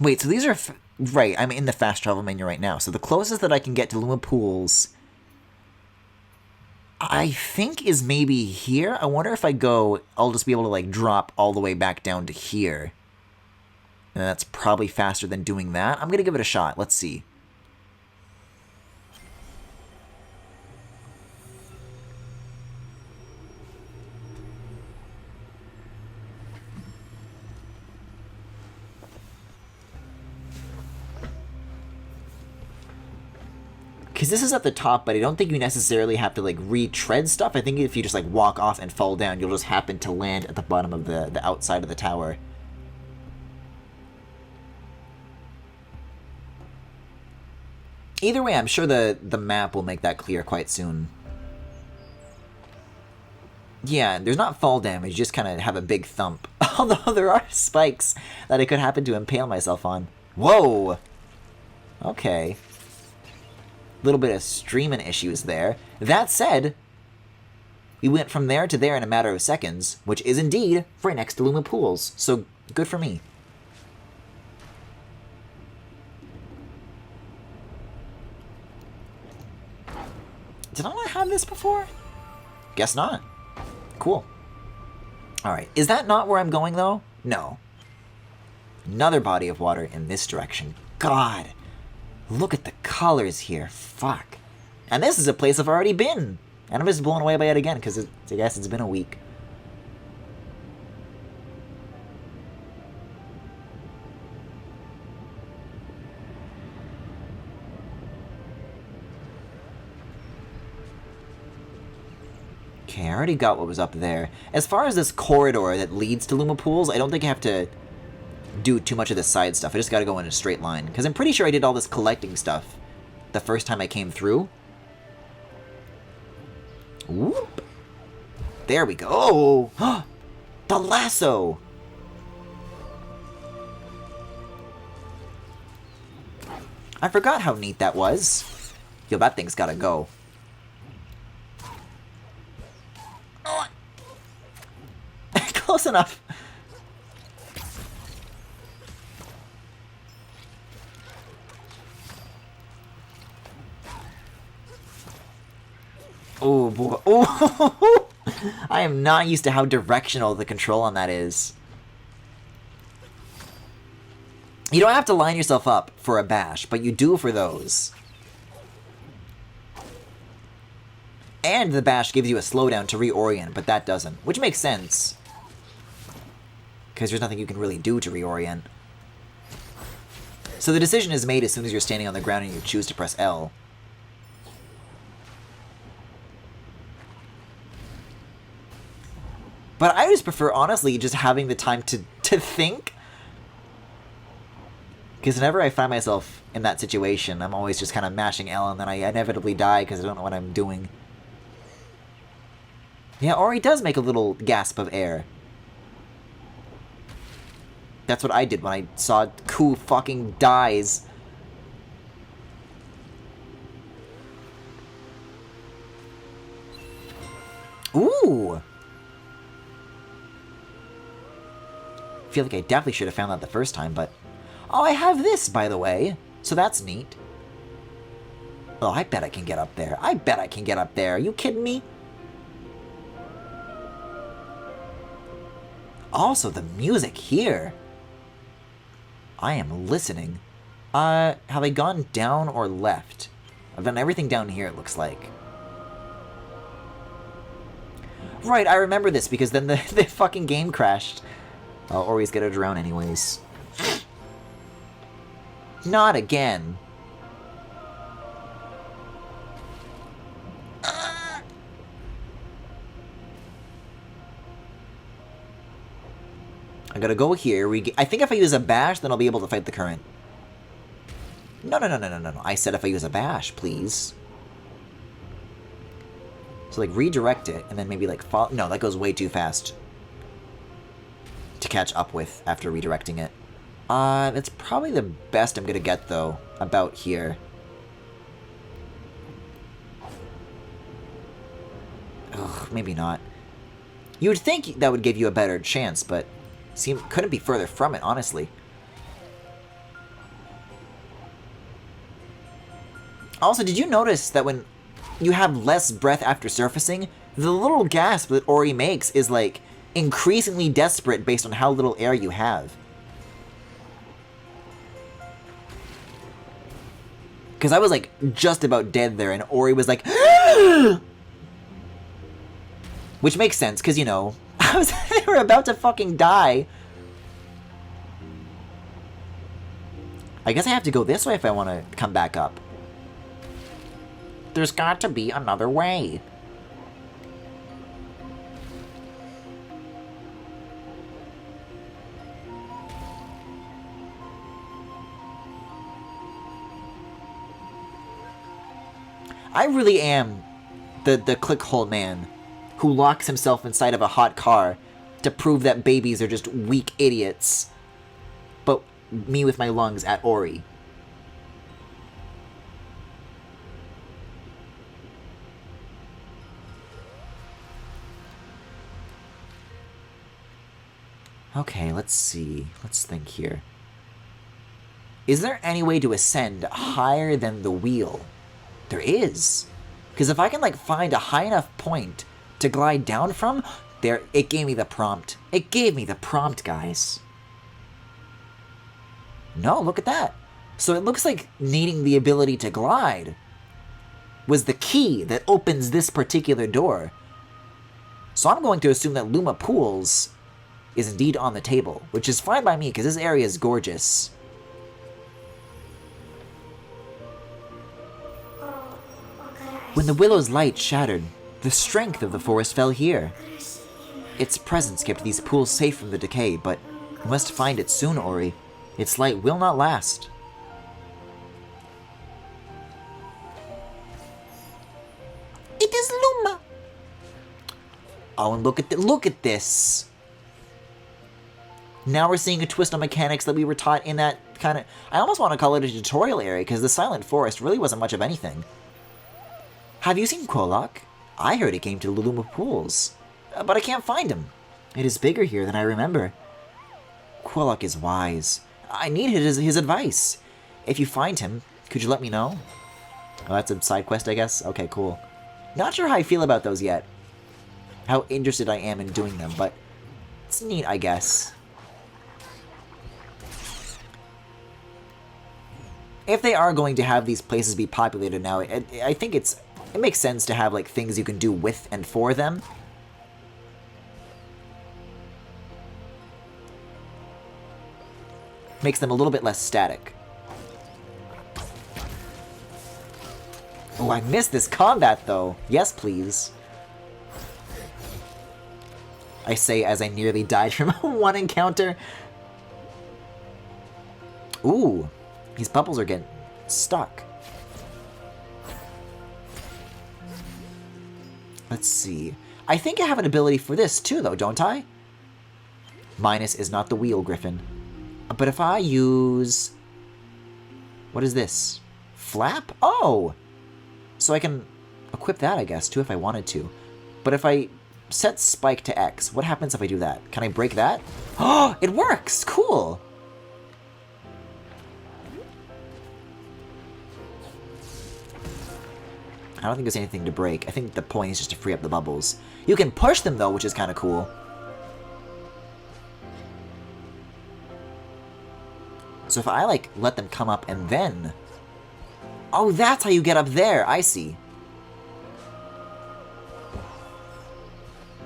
Wait, so these are... right, I'm in the fast travel menu right now. So the closest that I can get to Luma Pools, I think, is maybe here. I wonder if I go, I'll just be able to, like, drop all the way back down to here. And that's probably faster than doing that. I'm going to give it a shot. Let's see. Because this is at the top, but I don't think you necessarily have to, like, retread stuff. I think if you just, like, walk off and fall down, you'll just happen to land at the bottom of the outside of the tower. Either way, I'm sure the map will make that clear quite soon. Yeah, there's not fall damage, you just kind of have a big thump. Although there are spikes that I could happen to impale myself on. Whoa! Okay. Little bit of streaming issues there. That said, we went from there to there in a matter of seconds, which is indeed right next to Luma Pools, so good for me. Did I not have this before? Guess not. Cool. Alright, is that not where I'm going, though? No. Another body of water in this direction. God! Look at the colors here. Fuck. And this is a place I've already been. And I'm just blown away by it again, because I guess it's been a week. Okay, I already got what was up there. As far as this corridor that leads to Luma Pools, I don't think I have to do too much of the side stuff. I just gotta go in a straight line. Because I'm pretty sure I did all this collecting stuff the first time I came through. Whoop! There we go! Oh! The lasso! I forgot how neat that was. Yo, that thing's gotta go. Oh. Close enough. Oh boy. Oh, I am not used to how directional the control on that is. You don't have to line yourself up for a bash, but you do for those. And the bash gives you a slowdown to reorient, but that doesn't. Which makes sense. Because there's nothing you can really do to reorient. So the decision is made as soon as you're standing on the ground and you choose to press L. But I just prefer, honestly, just having the time to think. Because whenever I find myself in that situation, I'm always just kind of mashing L and then I inevitably die because I don't know what I'm doing. Yeah, or he does make a little gasp of air. That's what I did when I saw Ku fucking dies. Ooh! I feel like I definitely should have found that the first time, but... Oh, I have this, by the way. So that's neat. Oh, I bet I can get up there. I bet I can get up there. Are you kidding me? Also, the music here. I am listening. Have I gone down or left? I've done everything down here, it looks like. Right, I remember this because then the fucking game crashed. I'll always get a drone anyways. Not again. I gotta go here. I think if I use a bash, then I'll be able to fight the current. No. I said if I use a bash, please. So, like, redirect it, and then maybe, like, follow... No, that goes way too fast to catch up with after redirecting it. That's probably the best I'm gonna get, though, about here. Ugh, maybe not. You would think that would give you a better chance, but couldn't be further from it, honestly. Also, did you notice that when you have less breath after surfacing, the little gasp that Ori makes is, like, increasingly desperate based on how little air you have? Because I was, like, just about dead there, and Ori was like... Which makes sense, because, you know, they were about to fucking die. I guess I have to go this way if I want to come back up. There's got to be another way. I really am the clickhole man who locks himself inside of a hot car to prove that babies are just weak idiots. But me with my lungs at Ori. Okay, let's see. Let's think here. Is there any way to ascend higher than the wheel? There is. Because if I can, like, find a high enough point to glide down from, there, it gave me the prompt. It gave me the prompt, guys. No, look at that. So it looks like needing the ability to glide was the key that opens this particular door. So I'm going to assume that Luma Pools is indeed on the table, which is fine by me because this area is gorgeous. When the willow's light shattered, the strength of the forest fell here. Its presence kept these pools safe from the decay, but you must find it soon, Ori. Its light will not last. It is Luma! Oh, and look at this! Now we're seeing a twist on mechanics that we were taught in that kind of... I almost want to call it a tutorial area, because the Silent Forest really wasn't much of anything. Have you seen Kolak? I heard he came to the Luma Pools, but I can't find him. It is bigger here than I remember. Kolak is wise. I need his advice. If you find him, could you let me know? Oh, that's a side quest, I guess? Okay, cool. Not sure how I feel about those yet. How interested I am in doing them, but it's neat, I guess. If they are going to have these places be populated now, I think it makes sense to have, like, things you can do with and for them. Makes them a little bit less static. Oh, I missed this combat, though. Yes, please. I say as I nearly died from one encounter. Ooh. These bubbles are getting stuck. Let's see. I think I have an ability for this too, though, don't I? Minus is not the wheel, Griffin. But if I use... What is this? Flap? Oh! So I can equip that, I guess, too, if I wanted to. But if I set Spike to X, what happens if I do that? Can I break that? Oh, it works! Cool! I don't think there's anything to break. I think the point is just to free up the bubbles. You can push them, though, which is kind of cool. So if I, like, let them come up and then... Oh, that's how you get up there! I see.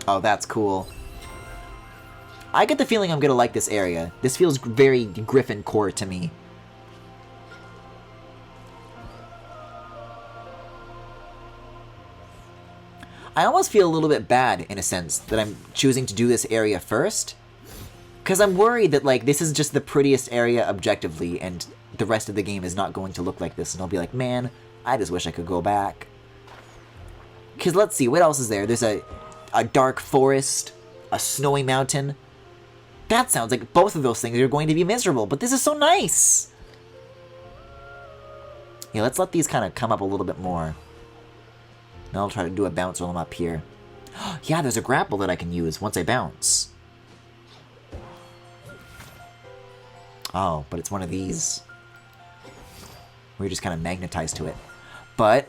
Oh, that's cool. I get the feeling I'm gonna like this area. This feels very Griffin core to me. I almost feel a little bit bad, in a sense, that I'm choosing to do this area first. Because I'm worried that, like, this is just the prettiest area objectively, and the rest of the game is not going to look like this, and I'll be like, man, I just wish I could go back. Because let's see, what else is there? There's a dark forest, a snowy mountain. That sounds like both of those things are going to be miserable, but this is so nice! Yeah, let's let these kind of come up a little bit more. Now I'll try to do a bounce while I'm up here. Yeah, there's a grapple that I can use once I bounce. Oh, but it's one of these. Where you're just kind of magnetized to it. But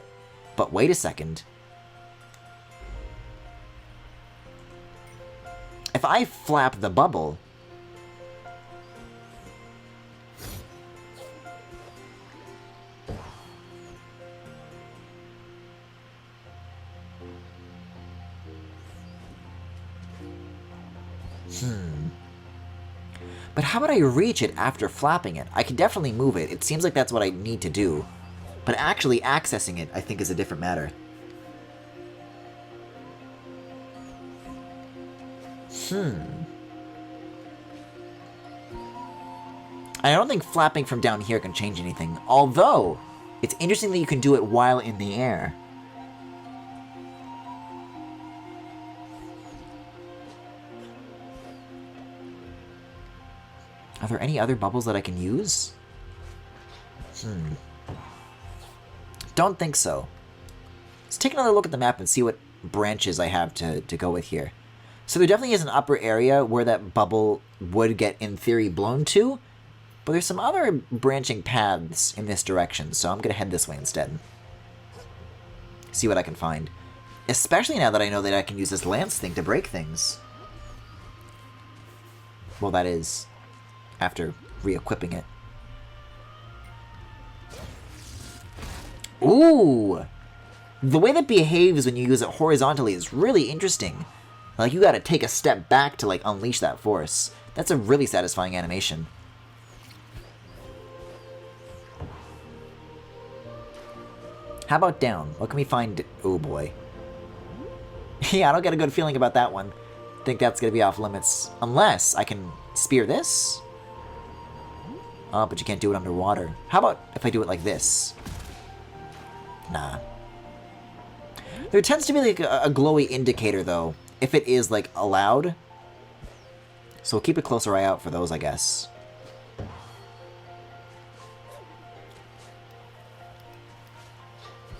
wait a second. If I flap the bubble... But how would I reach it after flapping it? I can definitely move it. It seems like that's what I need to do. But actually accessing it, I think, is a different matter. I don't think flapping from down here can change anything. Although, it's interesting that you can do it while in the air. Are there any other bubbles that I can use? Don't think so. Let's take another look at the map and see what branches I have to go with here. So there definitely is an upper area where that bubble would get, in theory, blown to. But there's some other branching paths in this direction, so I'm going to head this way instead. See what I can find. Especially now that I know that I can use this lance thing to break things. Well, that is... after re-equipping it. Ooh! The way that behaves when you use it horizontally is really interesting. Like, you gotta take a step back to, like, unleash that force. That's a really satisfying animation. How about down? What can we find? Oh, boy. Yeah, I don't get a good feeling about that one. I think that's gonna be off limits. Unless I can spear this? Oh, but you can't do it underwater. How about if I do it like this? Nah. There tends to be like a glowy indicator, though, if it is, like, allowed. So we'll keep a closer eye out for those, I guess.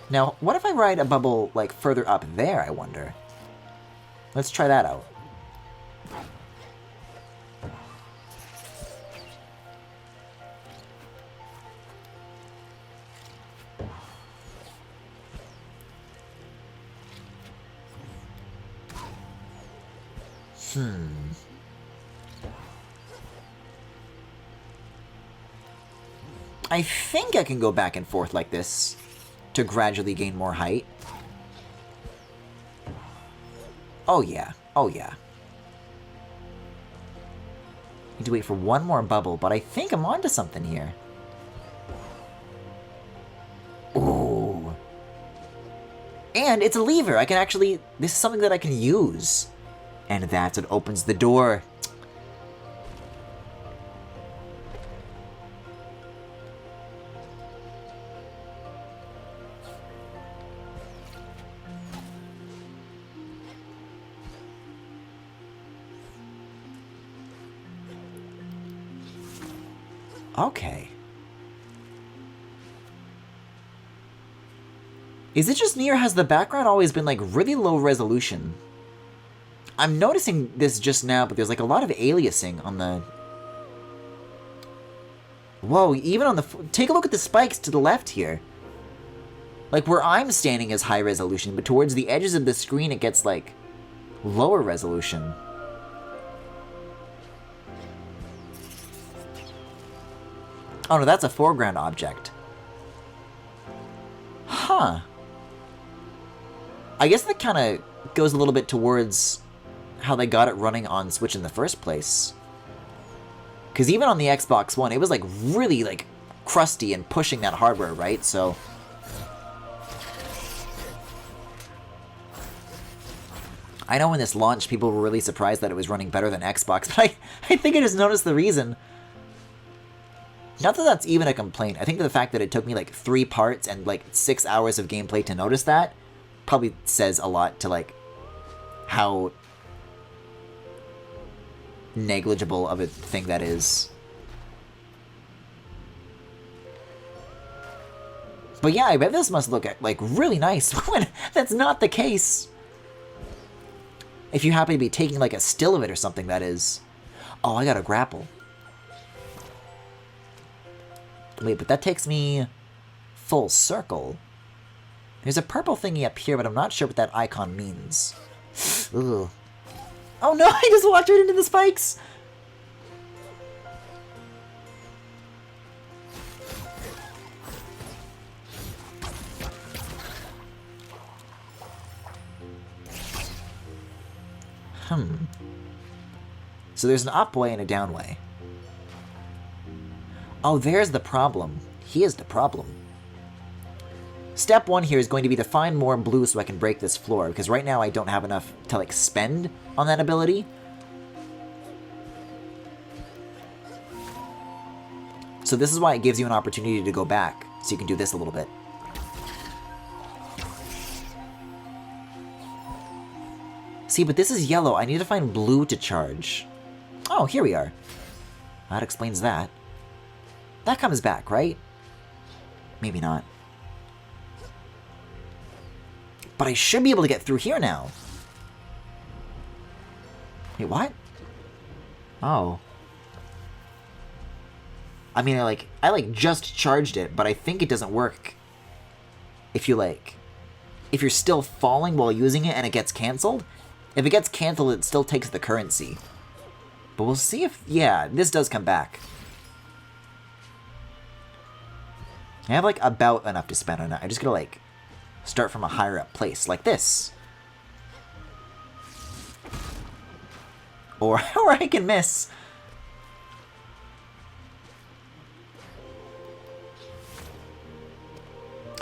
Now, what if I ride a bubble, like, further up there, I wonder? Let's try that out. I think I can go back and forth like this to gradually gain more height. Oh yeah, oh yeah. Need to wait for one more bubble, but I think I'm onto something here. Ooh. And it's a lever. I can actually... this is something that I can use. And that's what opens the door. Okay. Is it just me, or has the background always been, like, really low resolution? I'm noticing this just now, but there's, like, a lot of aliasing on the... Whoa, even on the... take a look at the spikes to the left here. Like, where I'm standing is high resolution, but towards the edges of the screen it gets, like, lower resolution. Oh no, that's a foreground object. Huh. I guess that kind of goes a little bit towards how they got it running on Switch in the first place. Because even on the Xbox One, it was like really like crusty and pushing that hardware, right? So... I know when this launched, people were really surprised that it was running better than Xbox, but I think I just noticed the reason. Not that that's even a complaint. I think the fact that it took me like 3 parts and like 6 hours of gameplay to notice that probably says a lot to, like, how negligible of a thing that is. But yeah, I bet this must look, like, really nice when that's not the case. If you happen to be taking, like, a still of it or something, that is. Oh, I got a grapple. Wait, but that takes me full circle. There's a purple thingy up here, but I'm not sure what that icon means. Ugh. Oh no, I just walked right into the spikes! So there's an up way and a down way. Oh, there's the problem. Here's the problem. Step 1 here is going to be to find more blue so I can break this floor, because right now I don't have enough to, like, spend on that ability. So this is why it gives you an opportunity to go back, so you can do this a little bit. See, but this is yellow. I need to find blue to charge. Oh, here we are. That explains that. That comes back, right? Maybe not. But I should be able to get through here now. Wait, what? Oh. I mean, I just charged it, but I think it doesn't work if you, if you're still falling while using it and it gets canceled. If it gets canceled, it still takes the currency. But we'll see if, yeah, this does come back. I have, about enough to spend on it. I just gotta, start from a higher up place, like this. Or I can miss.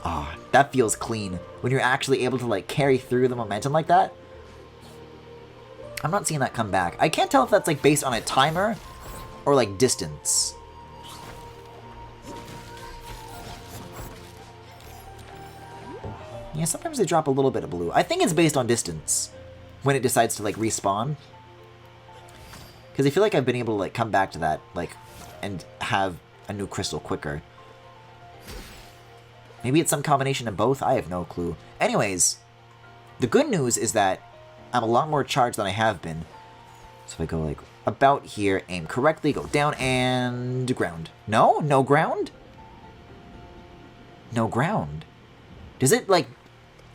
Oh, that feels clean. When you're actually able to, carry through the momentum like that. I'm not seeing that come back. I can't tell if that's, based on a timer or, distance. Yeah, sometimes they drop a little bit of blue. I think it's based on distance when it decides to, respawn. Because I feel like I've been able to, come back to that, and have a new crystal quicker. Maybe it's some combination of both? I have no clue. Anyways, the good news is that I'm a lot more charged than I have been. So if I go, about here, aim correctly, go down, and ground. No? No ground? No ground. Does it,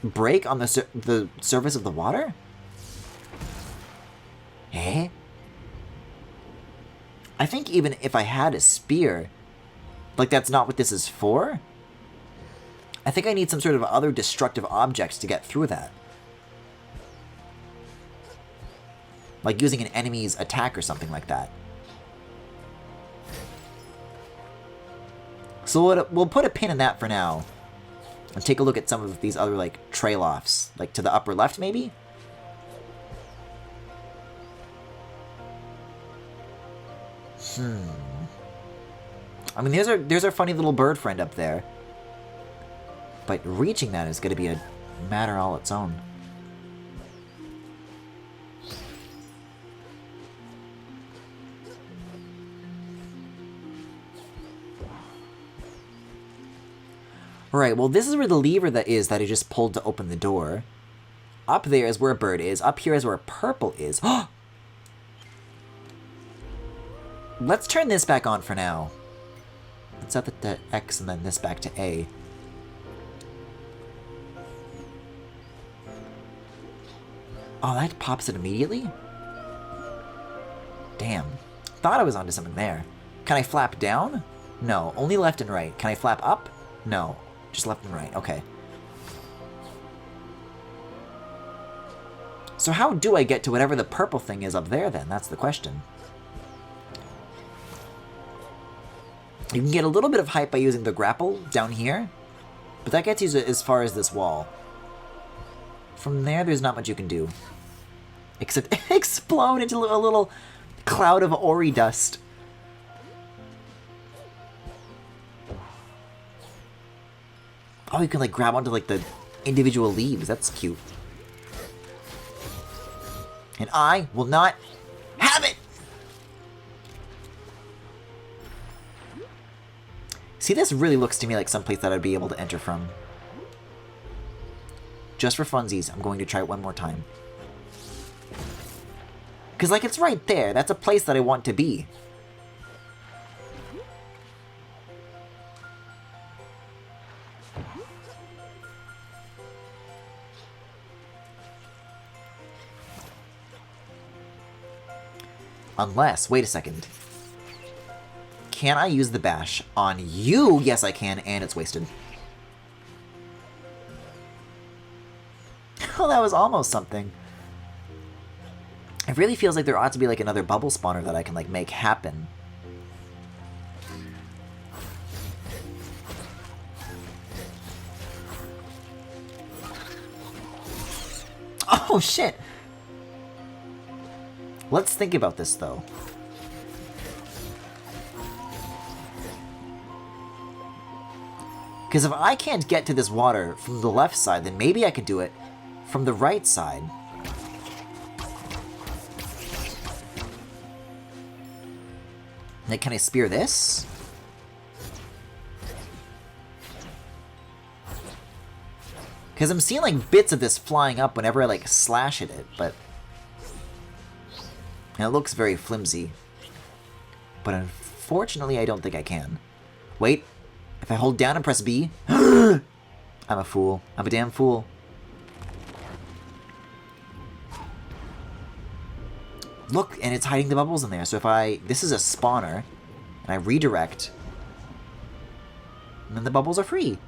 break on the surface of the water? Eh? I think even if I had a spear, that's not what this is for. I think I need some sort of other destructive objects to get through that. Like using an enemy's attack or something like that. So we'll put a pin in that for now. And take a look at some of these other, trail-offs. To the upper left, maybe? I mean, there's our funny little bird friend up there. But reaching that is going to be a matter all its own. Alright, well this is where the lever that I just pulled to open the door. Up there is where a bird is. Up here is where a purple is. Let's turn this back on for now. Let's set that to X and then this back to A. Oh, that pops it immediately? Damn. Thought I was onto something there. Can I flap down? No, only left and right. Can I flap up? No. Just left and right, okay. So how do I get to whatever the purple thing is up there then? That's the question. You can get a little bit of height by using the grapple down here, but that gets you as far as this wall. From there, there's not much you can do. Except explode into a little cloud of Ori dust. Oh, you can grab onto the individual leaves. That's cute. And I will not have it! See, this really looks to me like some place that I'd be able to enter from. Just for funsies, I'm going to try it one more time. Because, like, it's right there. That's a place that I want to be. Unless, wait a second. Can I use the bash on you? Yes, I can, and it's wasted. Oh, that was almost something. It really feels like there ought to be, like, another bubble spawner that I can, like, make happen. Oh, shit! Let's think about this, though. Because if I can't get to this water from the left side, then maybe I could do it from the right side. Like, can I spear this? Because I'm seeing, like, bits of this flying up whenever I, like, slash at it, but... And it looks very flimsy. But unfortunately, I don't think I can. Wait. If I hold down and press B... I'm a fool. I'm a damn fool. Look, and it's hiding the bubbles in there. So if I... This is a spawner. And I redirect. And then the bubbles are free.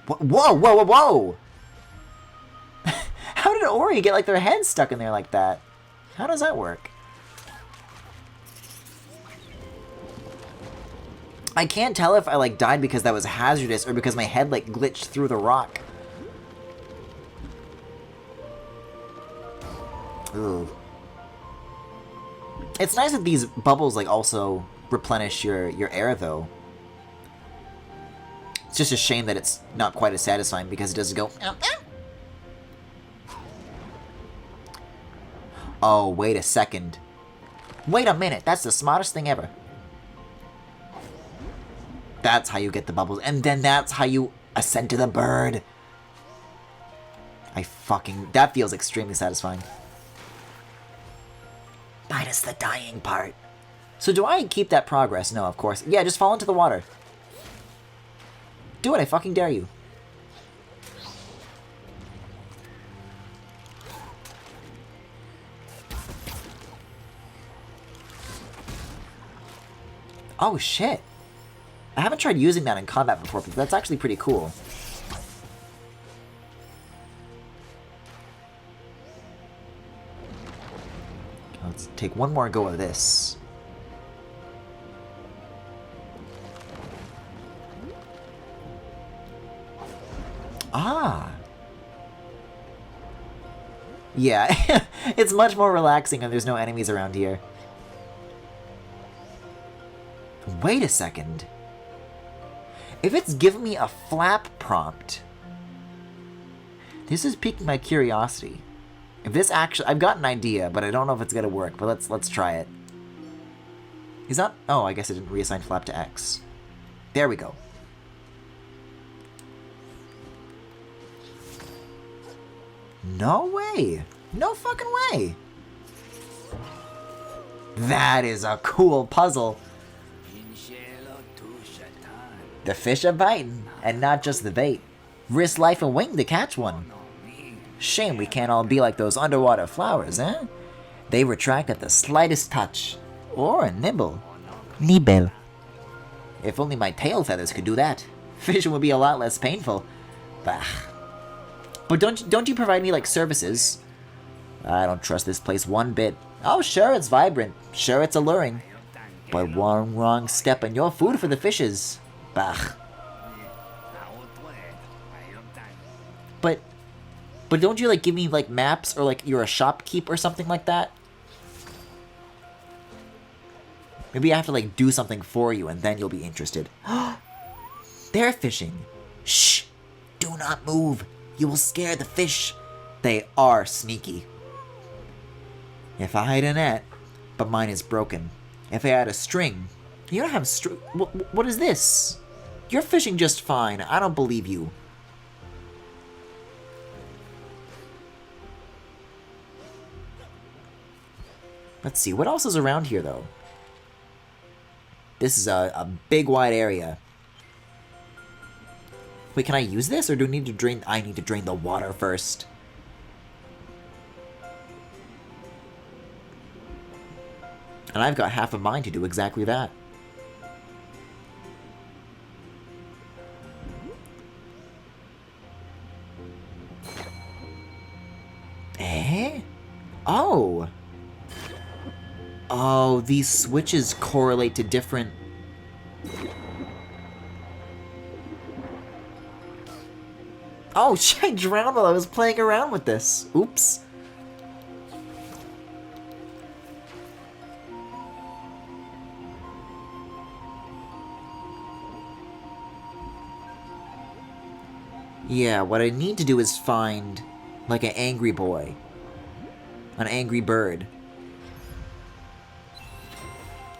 Whoa, whoa, whoa, whoa! How did Ori get, like, their head stuck in there like that? How does that work? I can't tell if I, like, died because that was hazardous or because my head, like, glitched through the rock. Ooh. It's nice that these bubbles, like, also replenish your air, though. It's just a shame that it's not quite as satisfying because it doesn't go... Oh, wait a second. Wait a minute, that's the smartest thing ever. That's how you get the bubbles, and then that's how you ascend to the bird. That feels extremely satisfying. Minus the dying part. So do I keep that progress? No, of course. Yeah, just fall into the water. Do it, I fucking dare you. Oh, shit. I haven't tried using that in combat before, but that's actually pretty cool. Let's take one more go of this. Ah! Yeah, it's much more relaxing and there's no enemies around here. Wait a second. If it's giving me a flap prompt, this is piquing my curiosity. If this actually, I've got an idea, but I don't know if it's gonna work. But let's try it. Is that? Oh, I guess I didn't reassign flap to X. There we go. No way! No fucking way! That is a cool puzzle. The fish are biting, and not just the bait. Risk life and wing to catch one. Shame we can't all be like those underwater flowers, eh? They retract at the slightest touch. Or a nibble. Nibble. If only my tail feathers could do that. Fishing would be a lot less painful. Bah. But don't you provide me, like, services? I don't trust this place one bit. Oh, sure, it's vibrant. Sure, it's alluring. But one wrong step and you're food for the fishes. Bah. But don't you, like, give me, like, maps or, like, you're a shopkeep or something like that? Maybe I have to, like, do something for you and then you'll be interested. They're fishing. Shh! Do not move. You will scare the fish. They are sneaky. If I had a net, but mine is broken. If I had a string, you don't have string. What is this? You're fishing just fine. I don't believe you. Let's see, what else is around here, though? This is a big, wide area. Wait, can I use this, or do I need to drain? I need to drain the water first. And I've got half of mine to do exactly that. Eh? Oh! Oh, these switches correlate to different... Oh, I drowned while I was playing around with this. Oops. Yeah, what I need to do is find, like, an angry boy. An angry bird.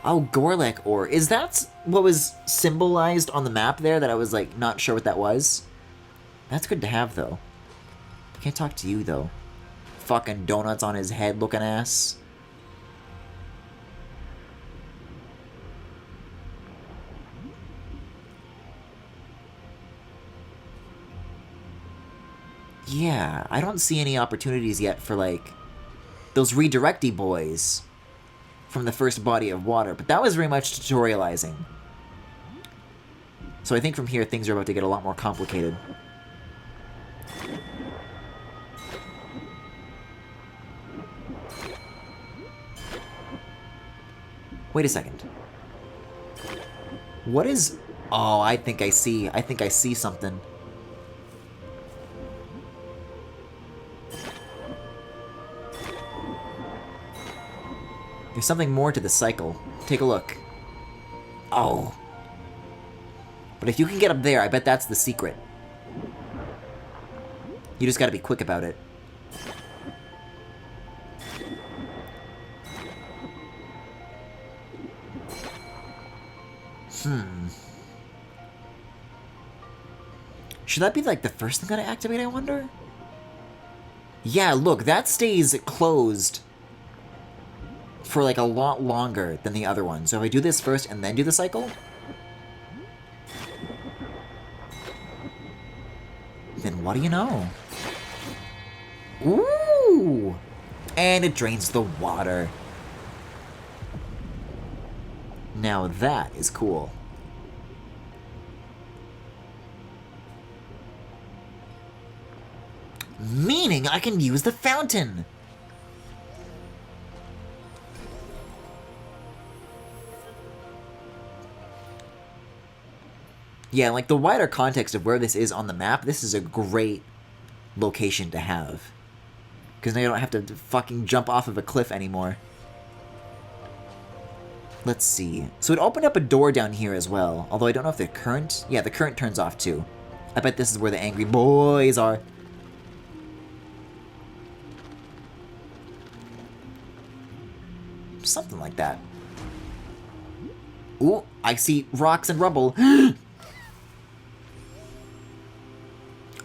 Oh, Gorlek ore. Is that what was symbolized on the map there that I was, like, not sure what that was? That's good to have, though. Can't talk to you, though. Fucking donuts on his head looking ass. Yeah, I don't see any opportunities yet for, like, those redirecty boys from the first body of water, but that was very much tutorializing. So I think from here things are about to get a lot more complicated. Wait a second. What is... Oh, I think I see something. There's something more to the cycle. Take a look. Oh. But if you can get up there, I bet that's the secret. You just gotta be quick about it. Should that be, like, the first thing that I activate, I wonder? Yeah, look, that stays closed for, like, a lot longer than the other one. So if I do this first and then do the cycle, then what do you know? Ooh! And it drains the water. Now that is cool. Meaning I can use the fountain! Yeah, like the wider context of where this is on the map, this is a great location to have. Because now you don't have to fucking jump off of a cliff anymore. Let's see. So it opened up a door down here as well. Although I don't know if the current... Yeah, the current turns off too. I bet this is where the angry boys are. Something like that. Ooh, I see rocks and rubble.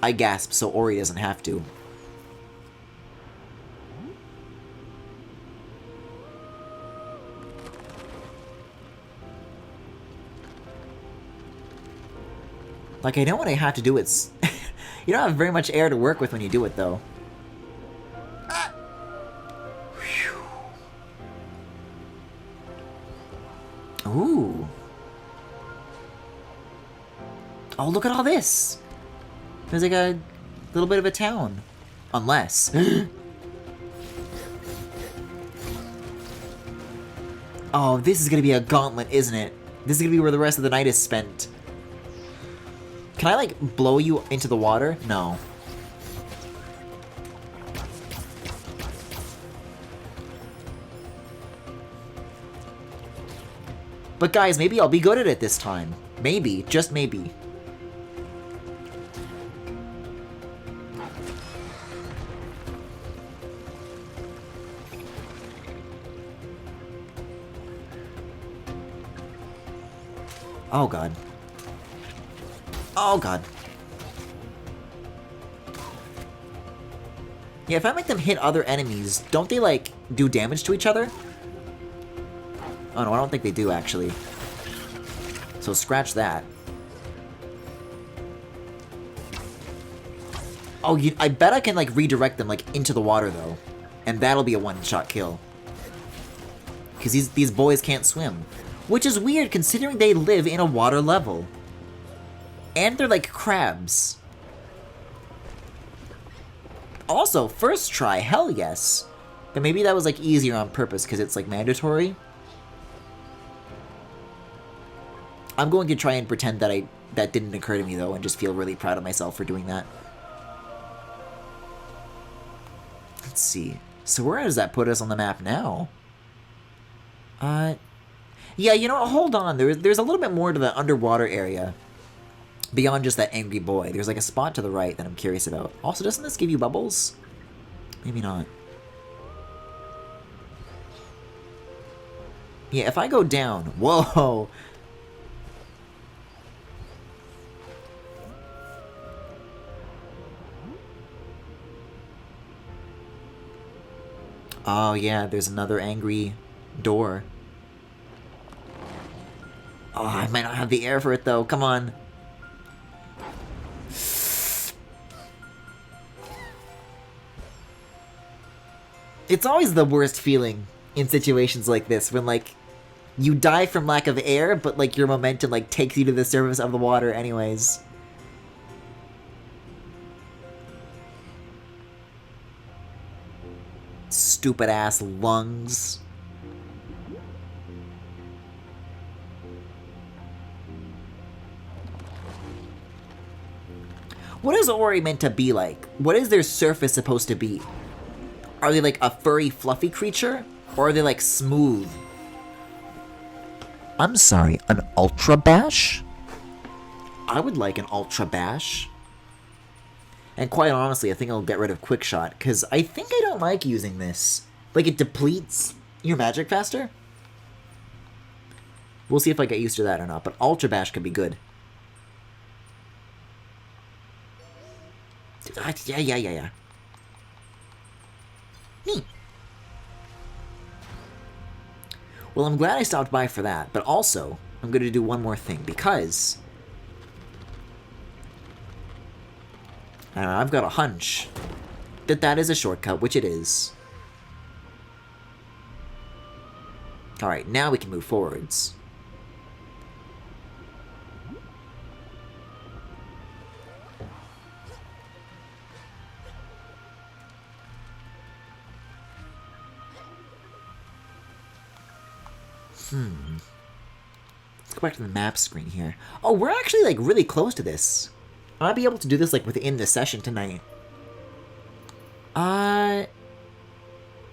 I gasp so Ori doesn't have to. Like, I know what I have to do. It's... you don't have very much air to work with when you do it, though. Ooh. Oh, look at all this. There's like a little bit of a town. Unless. Oh, this is gonna be a gauntlet, isn't it? This is gonna be where the rest of the night is spent. Can I, like, blow you into the water? No. But guys, maybe I'll be good at it this time. Maybe. Just maybe. Oh, God. Oh, God. Yeah, if I make them hit other enemies, don't they, like, do damage to each other? Oh, no, I don't think they do, actually. So scratch that. Oh, I bet I can, like, redirect them, like, into the water, though. And that'll be a one-shot kill. Because these boys can't swim. Which is weird, considering they live in a water level. And they're, like, crabs. Also, first try, hell yes. But maybe that was, like, easier on purpose, because it's, like, mandatory. I'm going to try and pretend that that didn't occur to me, though, and just feel really proud of myself for doing that. Let's see. So where does that put us on the map now? Yeah, you know, hold on. There's a little bit more to the underwater area. Beyond just that angry boy. There's like a spot to the right that I'm curious about. Also, doesn't this give you bubbles? Maybe not. Yeah, if I go down... Whoa! Oh, yeah, there's another angry door. Oh, I might not have the air for it, though. Come on. It's always the worst feeling in situations like this, when, like, you die from lack of air, but, like, your momentum, like, takes you to the surface of the water anyways. Stupid-ass lungs. What is Ori meant to be like? What is their surface supposed to be? Are they like a furry, fluffy creature? Or are they like smooth? I'm sorry, an Ultra Bash? I would like an Ultra Bash. And quite honestly, I think I'll get rid of Quick Shot, because I think I don't like using this. Like, it depletes your magic faster. We'll see if I get used to that or not, but Ultra Bash could be good. Yeah. Neat. Well, I'm glad I stopped by for that, but also, I'm going to do one more thing, because... I've got a hunch that is a shortcut, which it is. Alright, now we can move forwards. Let's go back to the map screen here. Oh, we're actually, like, really close to this. I might be able to do this, like, within the session tonight.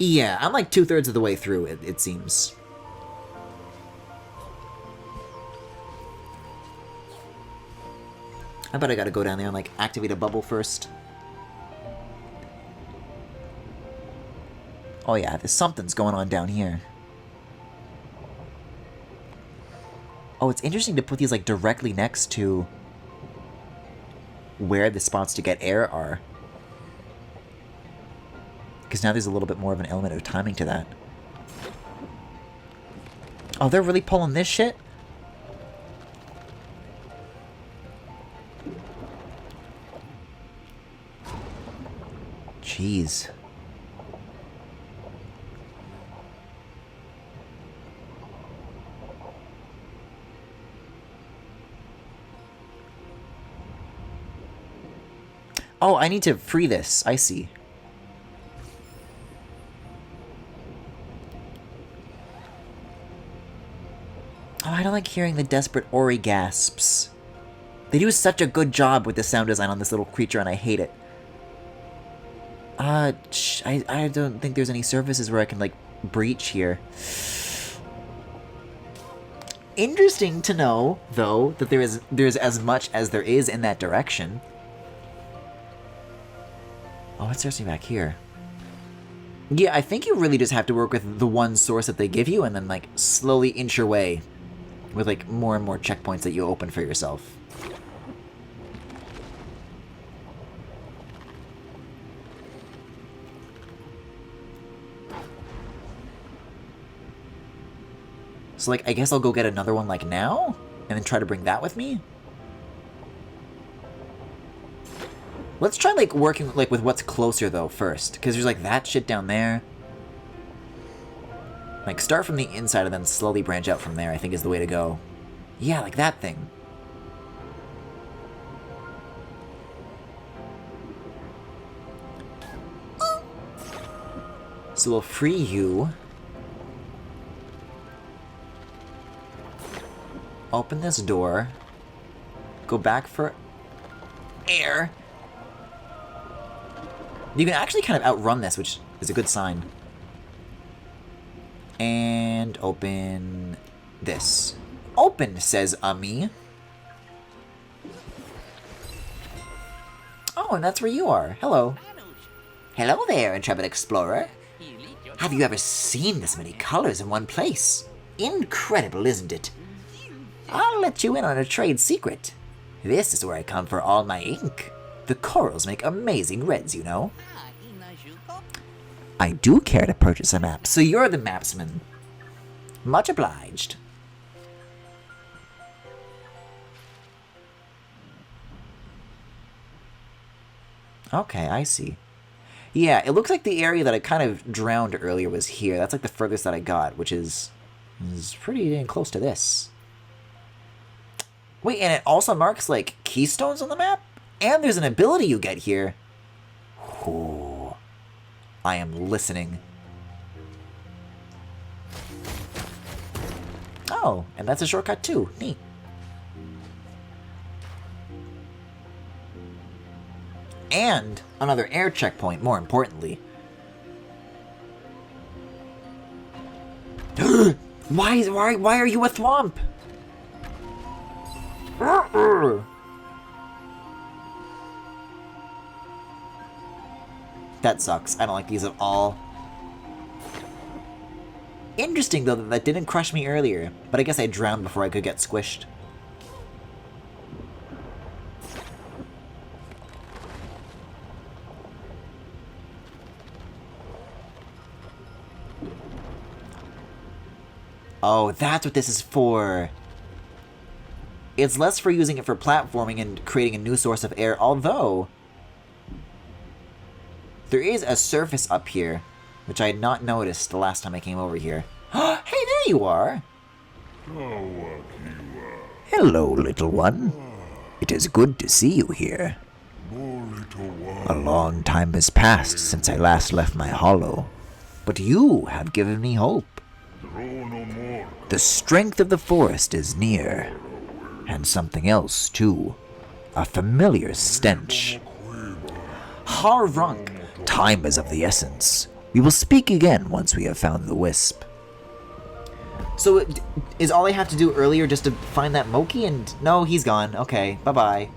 Yeah, I'm, like, 2/3 of the way through, it seems. I bet I gotta go down there and, like, activate a bubble first. Oh, yeah, there's something's going on down here. Oh, it's interesting to put these, like, directly next to where the spots to get air are. Because now there's a little bit more of an element of timing to that. Oh, they're really pulling this shit? Jeez. Oh, I need to free this. I see. Oh, I don't like hearing the desperate Ori gasps. They do such a good job with the sound design on this little creature, and I hate it. I don't think there's any surfaces where I can, like, breach here. Interesting to know, though, that there's as much as there is in that direction. Oh, it starts me back here. Yeah, I think you really just have to work with the one source that they give you and then, like, slowly inch your way with like more and more checkpoints that you open for yourself. So like, I guess I'll go get another one like now, and then try to bring that with me. Let's try like working like with what's closer though first, because there's like that shit down there. Like start from the inside and then slowly branch out from there, I think is the way to go. Yeah, like that thing. So we'll free you. Open this door. Go back for air. You can actually kind of outrun this, which is a good sign. And open this. Open, says Ami. Oh, and that's where you are. Hello. Hello there, intrepid explorer. Have you ever seen this many colors in one place? Incredible, isn't it? I'll let you in on a trade secret. This is where I come for all my ink. The corals make amazing reds, you know. I do care to purchase a map, so you're the mapsman. Much obliged. Okay, I see. Yeah, it looks like the area that I kind of drowned earlier was here. That's like the furthest that I got, which is pretty dang close to this. Wait, and it also marks like keystones on the map? And there's an ability you get here. Ooh, I am listening. Oh, and that's a shortcut too. Neat. And another air checkpoint, more importantly. Why are you a thwomp? That sucks. I don't like these at all. Interesting, though, that didn't crush me earlier, but I guess I drowned before I could get squished. Oh, that's what this is for. It's less for using it for platforming and creating a new source of air, although there is a surface up here, which I had not noticed the last time I came over here. Hey, there you are! Hello, little one. It is good to see you here. A long time has passed since I last left my hollow, but you have given me hope. The strength of the forest is near, and something else, too. A familiar stench. Harrunk! Time is of the essence. We will speak again once we have found the wisp. So, is all I have to do earlier just to find that Moki? And no, he's gone. Okay, bye-bye.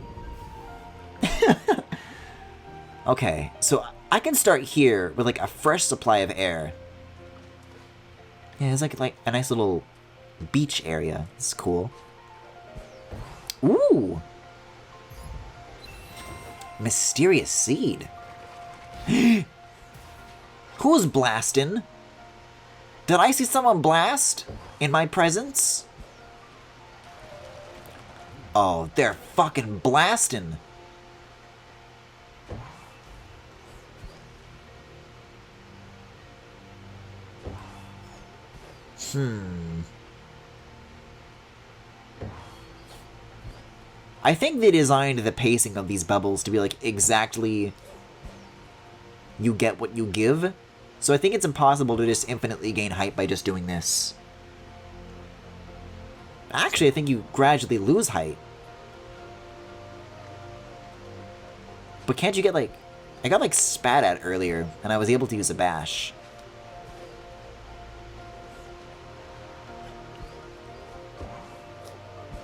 Okay, so I can start here with like a fresh supply of air. Yeah, it's like a nice little beach area. It's cool. Ooh! Mysterious seed. Who's blasting? Did I see someone blast in my presence? Oh, they're fucking blasting. I think they designed the pacing of these bubbles to be like exactly you get what you give. So I think it's impossible to just infinitely gain height by just doing this. Actually, I think you gradually lose height. But can't you get like... I got like spat at earlier, and I was able to use a bash.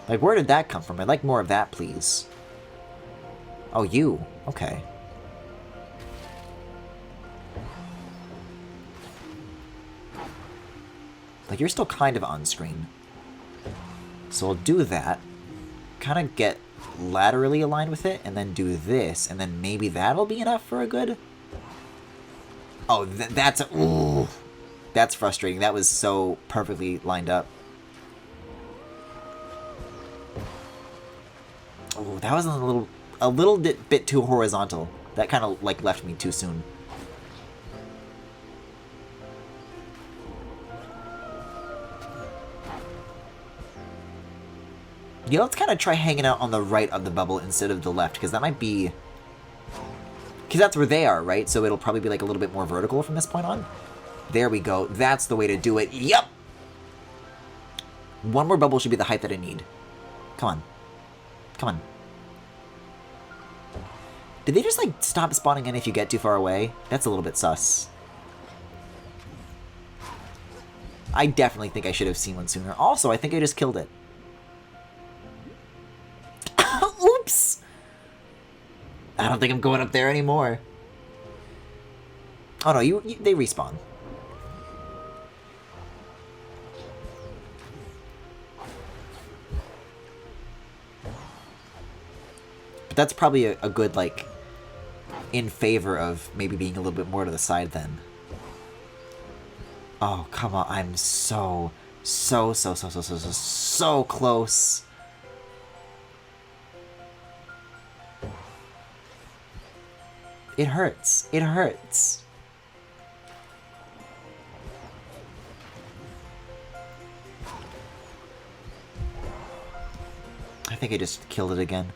Like, where did that come from? I'd like more of that, please. Oh, you. Okay. Like, you're still kind of on screen. So we'll do that. Kind of get laterally aligned with it, and then do this, and then maybe that'll be enough for a good... Oh, that's... Ooh, that's frustrating. That was so perfectly lined up. Oh, that was a little bit too horizontal. That kind of, like, left me too soon. Yeah, let's kind of try hanging out on the right of the bubble instead of the left, because that might be... Because that's where they are, right? So it'll probably be, like, a little bit more vertical from this point on. There we go. That's the way to do it. Yep! One more bubble should be the height that I need. Come on. Come on. Did they just, like, stop spawning in if you get too far away? That's a little bit sus. I definitely think I should have seen one sooner. Also, I think I just killed it. Oops! I don't think I'm going up there anymore. Oh no, they respawn. But that's probably a good, like, in favor of maybe being a little bit more to the side then. Oh, come on. I'm so close. It hurts. It hurts. I think I just killed it again.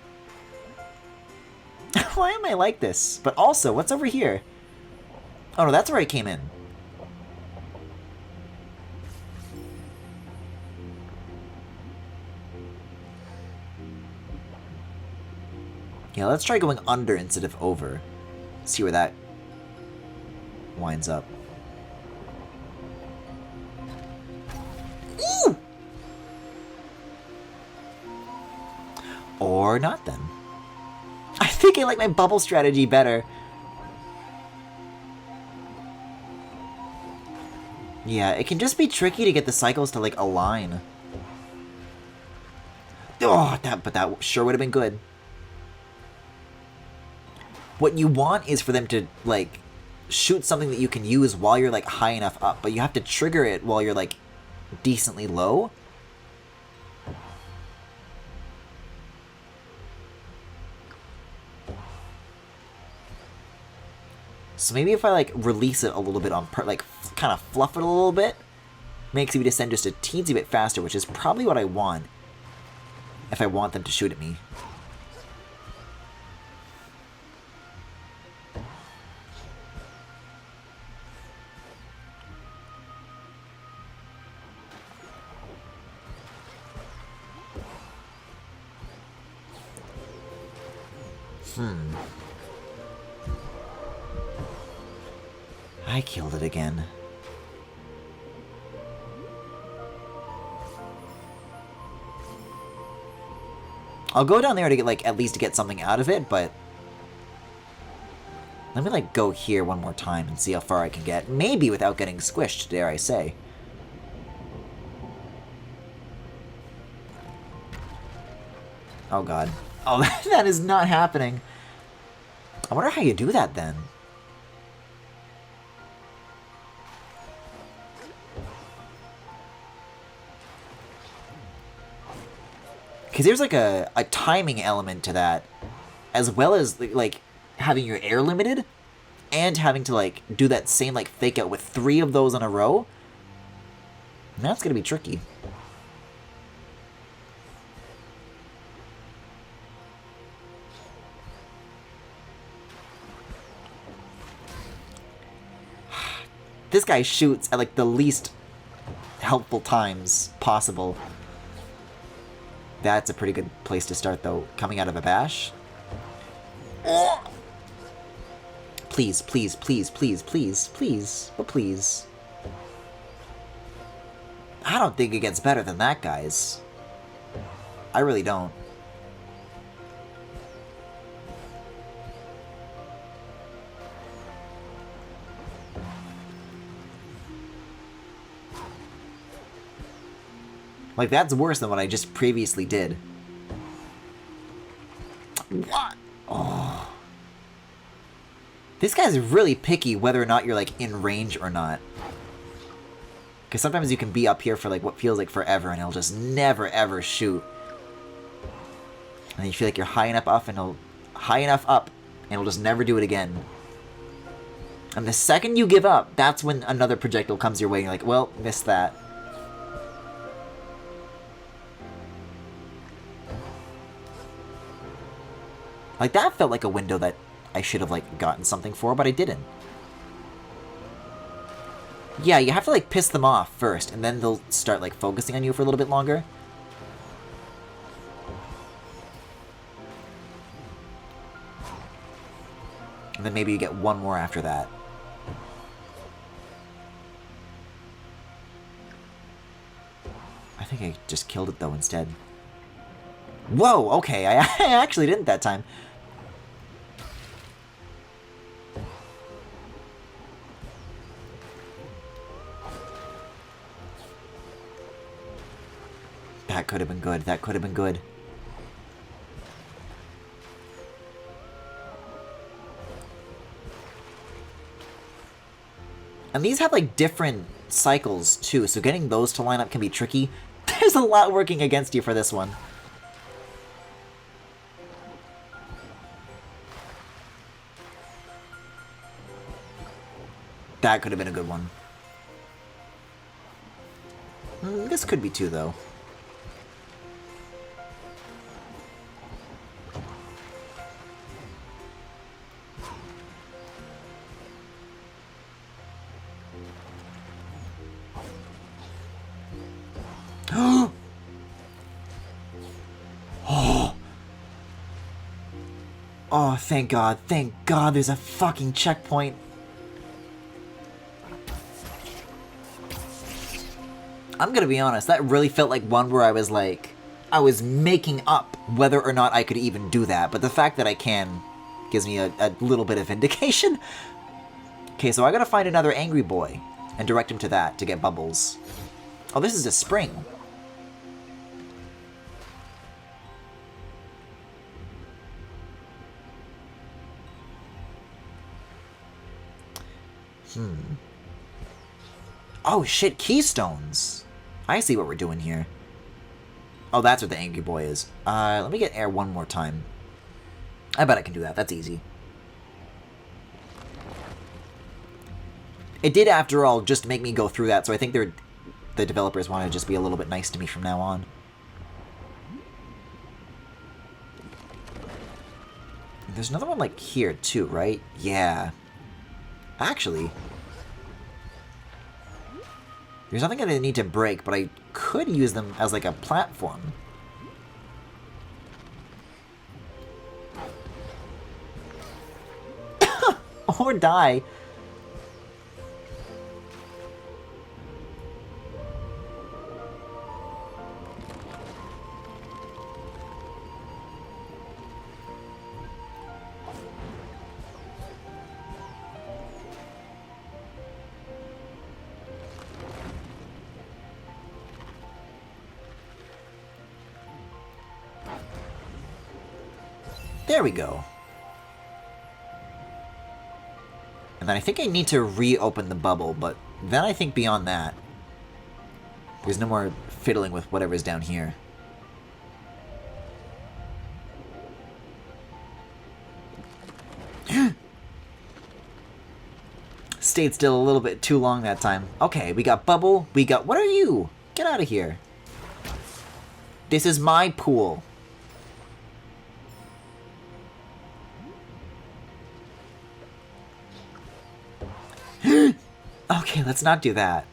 Why am I like this? But also, what's over here? Oh no, that's where I came in. Yeah, let's try going under instead of over. See where that winds up. Ooh! Or not then. I think I like my bubble strategy better. Yeah, it can just be tricky to get the cycles to, like, align. Oh, but that sure would have been good. What you want is for them to, like, shoot something that you can use while you're, like, high enough up, but you have to trigger it while you're, like, decently low. So maybe if I, like, release it a little bit on, like, kind of fluff it a little bit, makes me descend just a teensy bit faster, which is probably what I want if I want them to shoot at me. I killed it again. I'll go down there to get, like, at least to get something out of it, but let me, like, go here one more time and see how far I can get. Maybe without getting squished, dare I say. Oh god. Oh, that is not happening. I wonder how you do that then. Because there's, like, a timing element to that, as well as, like, having your air limited, and having to, like, do that same, like, fake out with 3 of those in a row. And that's going to be tricky. This guy shoots at, like, the least helpful times possible. That's a pretty good place to start, though, coming out of a bash. Please, please, please, please, please, please, oh please. I don't think it gets better than that, guys. I really don't. Like, that's worse than what I just previously did. What? Oh. This guy's really picky whether or not you're, like, in range or not. Because sometimes you can be up here for, like, what feels like forever, and he'll just never, ever shoot. And then you feel like you're high enough up, and he'll just never do it again. And the second you give up, that's when another projectile comes your way, and you're like, well, missed that. Like, that felt like a window that I should have, like, gotten something for, but I didn't. Yeah, you have to, like, piss them off first, and then they'll start, like, focusing on you for a little bit longer. And then maybe you get one more after that. I think I just killed it, though, instead. Whoa, okay, I actually didn't that time. That could have been good. That could have been good. And these have, like, different cycles, too, so getting those to line up can be tricky. There's a lot working against you for this one. That could have been a good one. This could be too, though. Oh, thank God. Thank God there's a fucking checkpoint. I'm gonna be honest, that really felt like one where I was making up whether or not I could even do that, but the fact that I can gives me a little bit of indication. Okay, so I gotta find another angry boy and direct him to that to get bubbles. Oh, this is a spring. Oh shit, keystones! I see what we're doing here. Oh, that's what the angry boy is. Let me get air one more time. I bet I can do that, that's easy. It did, after all, just make me go through that, so I think the developers want to just be a little bit nice to me from now on. There's another one, like, here, too, right? Yeah. Actually, there's nothing that I need to break, but I could use them as, like, a platform. Or die. There we go. And then I think I need to reopen the bubble, but then I think beyond that, there's no more fiddling with whatever's down here. Stayed still a little bit too long that time. Okay, we got bubble, we got... What are you? Get out of here. This is my pool. Okay, let's not do that.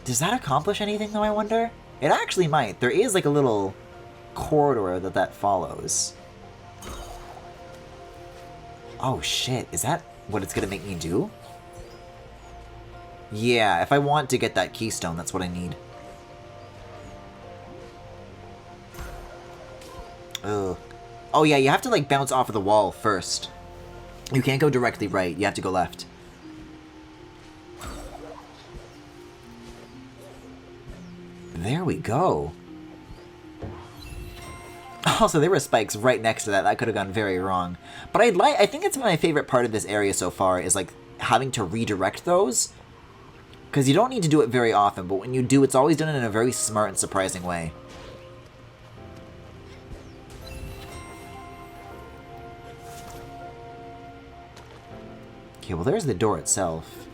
Does that accomplish anything, though, I wonder? It actually might. There is, like, a little corridor that follows. Oh, shit. Is that what it's gonna make me do? Yeah, if I want to get that keystone, that's what I need. Ugh. Oh, yeah, you have to, like, bounce off of the wall first. You can't go directly right. You have to go left. there we go. Also, there were spikes right next to that. That could have gone very wrong. But I think it's my favorite part of this area so far is like having to redirect those. Because you don't need to do it very often, but when you do, it's always done in a very smart and surprising way. Okay, well there's the door itself.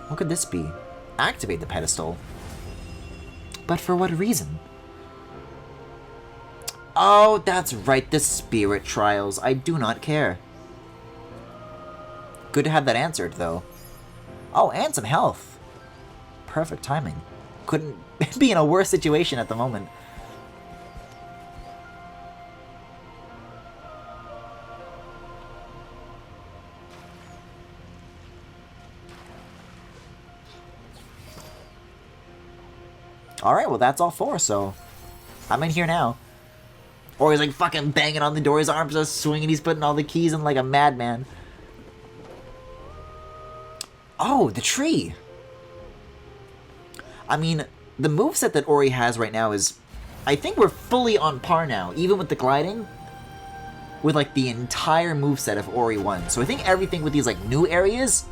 What could this be? Activate the pedestal. But for what reason? Oh, that's right, the spirit trials. I do not care. Good to have that answered, though. Oh, and some health. Perfect timing. Couldn't be in a worse situation at the moment. Alright, well that's all four, so I'm in here now. Or he's like fucking banging on the door, his arms are swinging, he's putting all the keys in like a madman. Oh, the tree! I mean, the moveset that Ori has right now is... I think we're fully on par now, even with the gliding. With like the entire moveset of Ori 1. So I think everything with these like new areas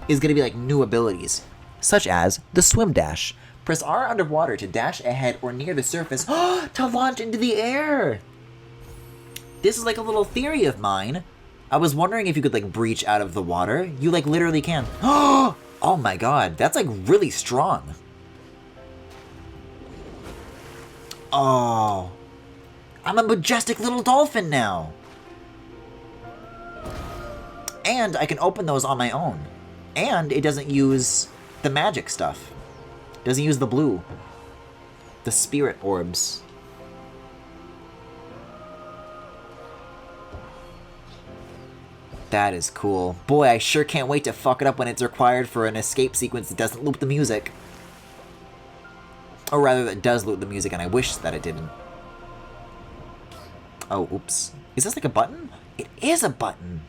is going to be like new abilities. Such as the swim dash. Press R underwater to dash ahead or near the surface to launch into the air! This is like a little theory of mine. I was wondering if you could like breach out of the water. You like literally can. Oh my god, that's like really strong. Oh. I'm a majestic little dolphin now. And I can open those on my own. And it doesn't use the magic stuff. Doesn't use the blue. The spirit orbs. That is cool. Boy, I sure can't wait to fuck it up when it's required for an escape sequence that doesn't loop the music. Or rather, that does loop the music, and I wish that it didn't. Oh, oops. Is this like a button? It is a button!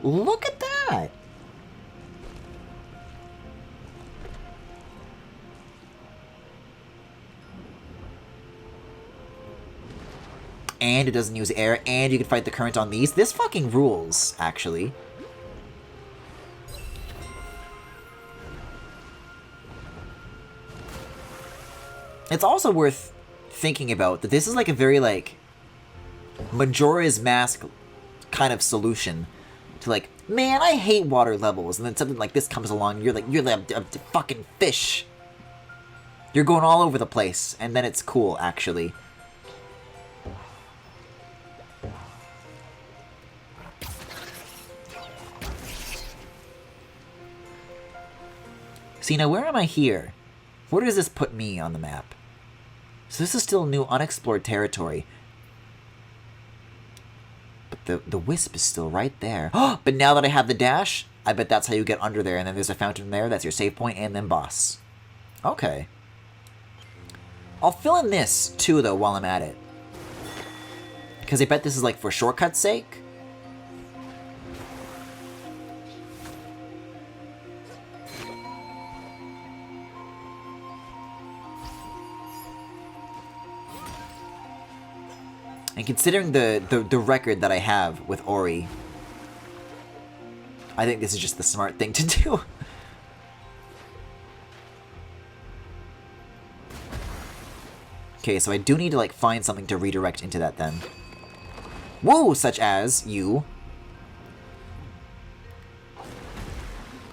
Look at that! And it doesn't use air, and you can fight the current on these. This fucking rules, actually. It's also worth thinking about that this is like a very, like, Majora's Mask kind of solution to, like, man, I hate water levels, and then something like this comes along, and you're like a fucking fish. You're going all over the place, and then it's cool, actually. See, now where am I here? Where does this put me on the map? So this is still new unexplored territory. But the Wisp is still right there. But now that I have the dash, I bet that's how you get under there. And then there's a fountain there. That's your save point and then boss. Okay. I'll fill in this, too, though, while I'm at it. Because I bet this is, like, for shortcut's sake. And considering the record that I have with Ori, I think this is just the smart thing to do. Okay, so I do need to, like, find something to redirect into that then. Whoa, such as you.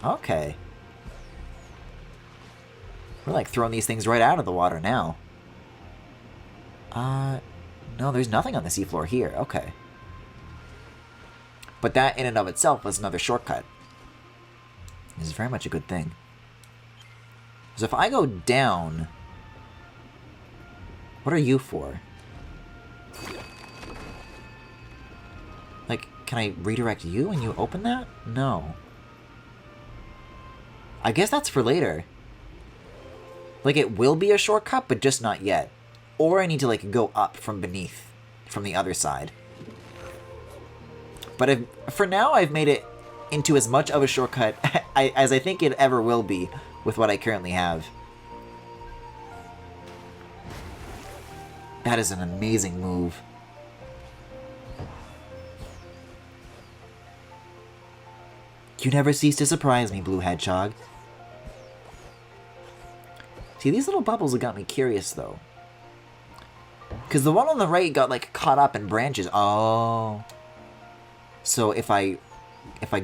Okay. We're, like, throwing these things right out of the water now. No, there's nothing on the seafloor here. Okay. But that in and of itself was another shortcut. This is very much a good thing. So if I go down... What are you for? Like, can I redirect you and you open that? No. I guess that's for later. Like, it will be a shortcut, but just not yet. Or I need to, like, go up from beneath, from the other side. But for now, I've made it into as much of a shortcut as I think it ever will be with what I currently have. That is an amazing move. You never cease to surprise me, Blue Hedgehog. See, these little bubbles have got me curious, though. Because the one on the right got, like, caught up in branches. Oh. So if I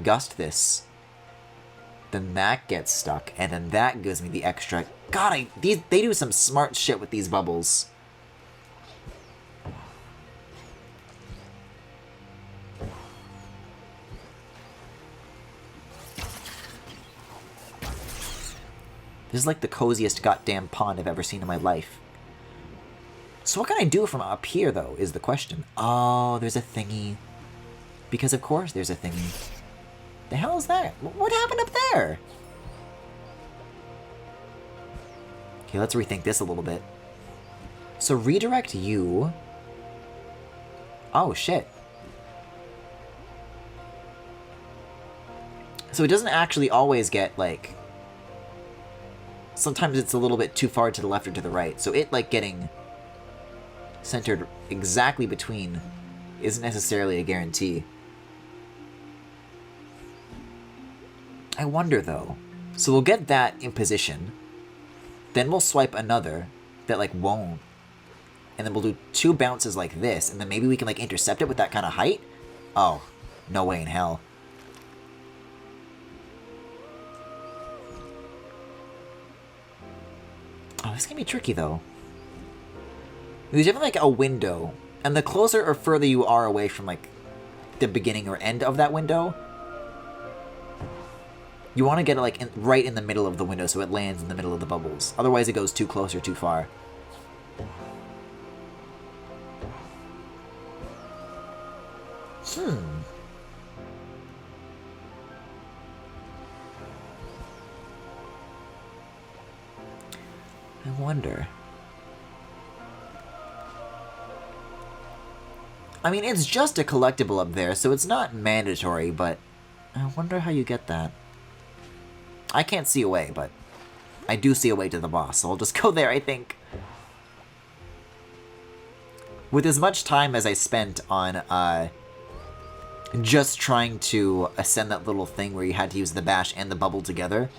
gust this, then that gets stuck, and then that gives me the extra. God, they do some smart shit with these bubbles. This is like the coziest goddamn pond I've ever seen in my life. So what can I do from up here, though, is the question. Oh, there's a thingy. Because of course there's a thingy. The hell is that? What happened up there? Okay, let's rethink this a little bit. So redirect you. Oh, shit. So it doesn't actually always get, like... Sometimes it's a little bit too far to the left or to the right. So it, like, getting centered exactly between isn't necessarily a guarantee. I wonder, though. So we'll get that in position. Then we'll swipe another that, like, won't. And then we'll do 2 bounces like this. And then maybe we can, like, intercept it with that kind of height? Oh, no way in hell. Oh, this can be tricky, though. There's definitely, like, a window. And the closer or further you are away from, like, the beginning or end of that window, you want to get it, like, right in the middle of the window so it lands in the middle of the bubbles. Otherwise, it goes too close or too far. I wonder. I mean, it's just a collectible up there, so it's not mandatory, but I wonder how you get that. I can't see a way, but I do see a way to the boss, so I'll just go there, I think. With as much time as I spent on just trying to ascend that little thing where you had to use the bash and the bubble together,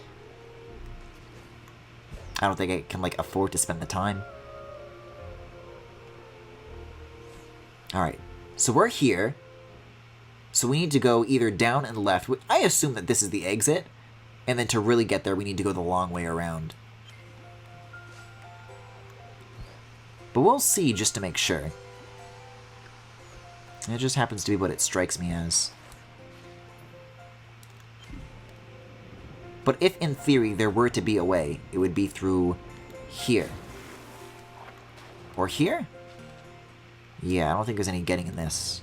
I don't think I can, like, afford to spend the time. Alright, so we're here. So we need to go either down and left. I assume that this is the exit. And then to really get there, we need to go the long way around. But we'll see just to make sure. It just happens to be what it strikes me as. But if, in theory, there were to be a way, it would be through here. Or here? Yeah, I don't think there's any getting in this.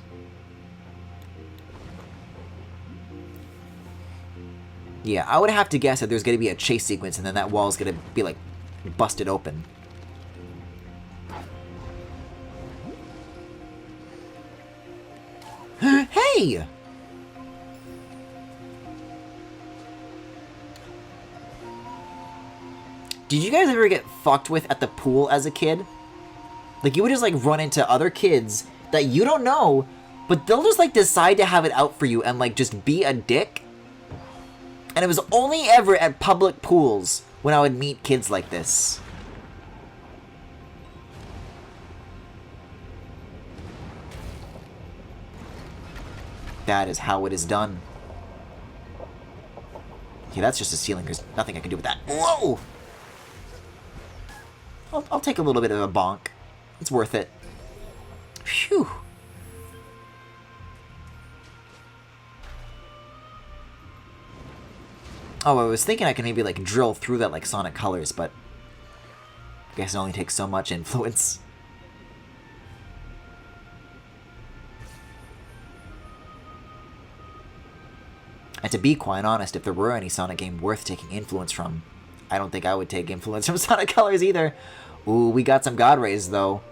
Yeah, I would have to guess that there's going to be a chase sequence and then that wall's going to be, like, busted open. Hey! Did you guys ever get fucked with at the pool as a kid? Like, you would just, like, run into other kids that you don't know, but they'll just, like, decide to have it out for you and, like, just be a dick? And it was only ever at public pools when I would meet kids like this. That is how it is done. Okay, that's just a ceiling. There's nothing I can do with that. Whoa! I'll take a little bit of a bonk. It's worth it. Phew. Oh, I was thinking I could maybe, like, drill through that like Sonic Colors, but I guess it only takes so much influence. And to be quite honest, if there were any Sonic game worth taking influence from, I don't think I would take influence from Sonic Colors either. Ooh, we got some God Rays, though.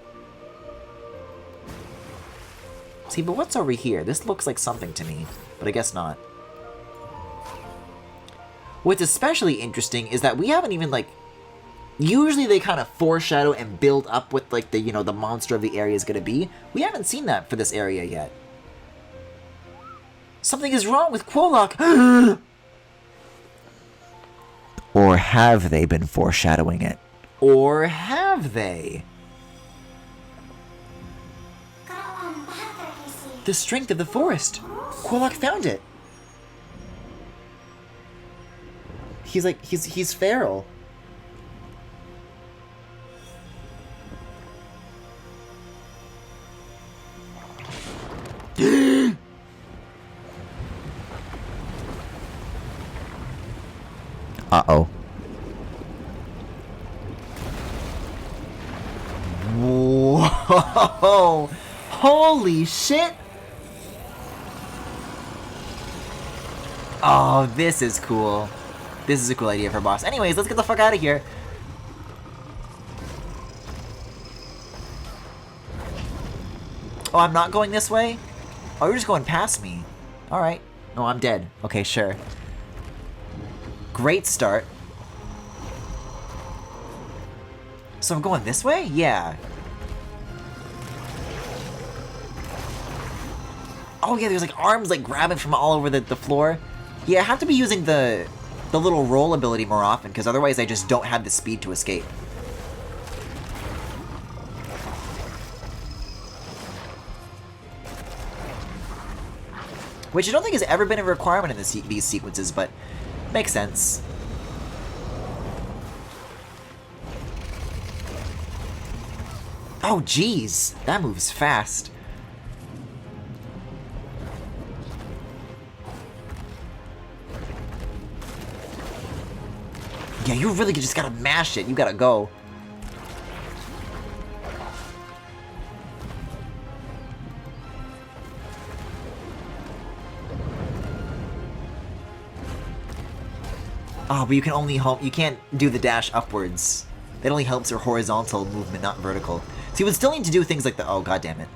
See, but what's over here? This looks like something to me, but I guess not. What's especially interesting is that we haven't even, like, Usually they kind of foreshadow and build up with like the, you know, the monster of the area is going to be. We haven't seen that for this area yet. Something is wrong with Quolock. Or have they been foreshadowing it? Or have they? The strength of the forest. Quolock found it. He's like, he's feral. Uh-oh. Whoa! Holy shit! Oh, this is cool. This is a cool idea for a boss. Anyways, let's get the fuck out of here. Oh, I'm not going this way? Oh, you're just going past me. Alright. Oh, I'm dead. Okay, sure. Great start. So I'm going this way? Yeah. Oh yeah, there's like arms like grabbing from all over the floor. Yeah, I have to be using the little roll ability more often, because otherwise I just don't have the speed to escape. Which I don't think has ever been a requirement in these sequences, but makes sense. Oh, jeez. That moves fast. Yeah, you really just gotta mash it. You gotta go. Oh, but you can only you can't do the dash upwards. That only helps your horizontal movement, not vertical. So you would still need to do things like the... Oh, goddammit.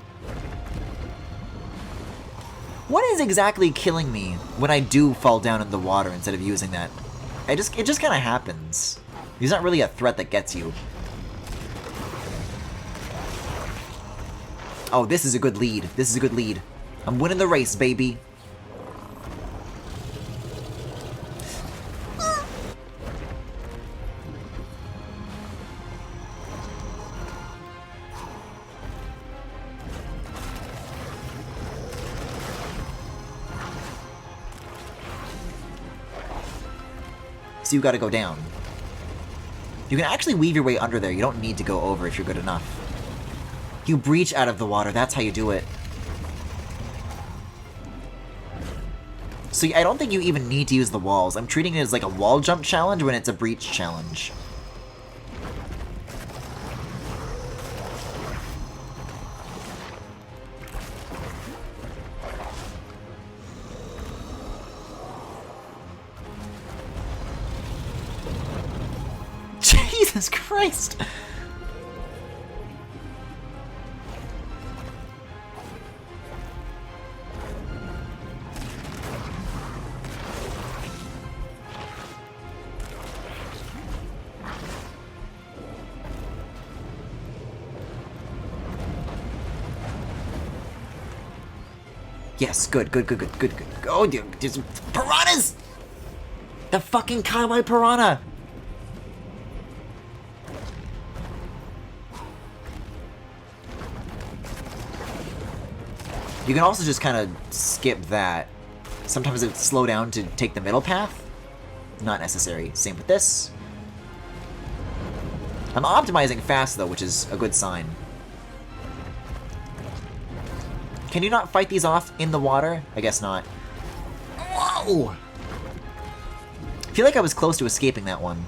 What is exactly killing me when I do fall down in the water instead of using that? It just kind of happens. He's not really a threat that gets you. Oh, this is a good lead. This is a good lead. I'm winning the race, baby. So you gotta go down. You can actually weave your way under there. You don't need to go over if you're good enough. You breach out of the water. That's how you do it. So I don't think you even need to use the walls. I'm treating it as like a wall jump challenge when it's a breach challenge. Jesus Christ! Yes, good. Oh, dude, there's piranhas! The fucking kawaii piranha! You can also just kind of skip that. Sometimes it slow down to take the middle path. Not necessary. Same with this. I'm optimizing fast though, which is a good sign. Can you not fight these off in the water? I guess not. Whoa! I feel like I was close to escaping that one.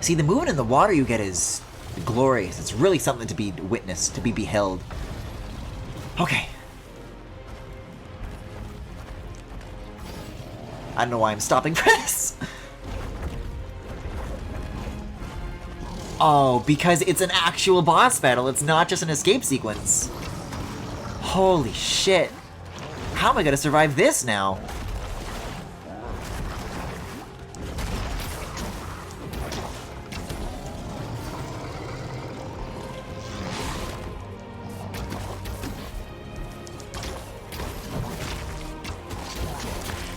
See, the movement in the water you get is glorious. It's really something to be witnessed, to be beheld. Okay. I don't know why I'm stopping for this. Oh, because it's an actual boss battle. It's not just an escape sequence. Holy shit. How am I gonna survive this now?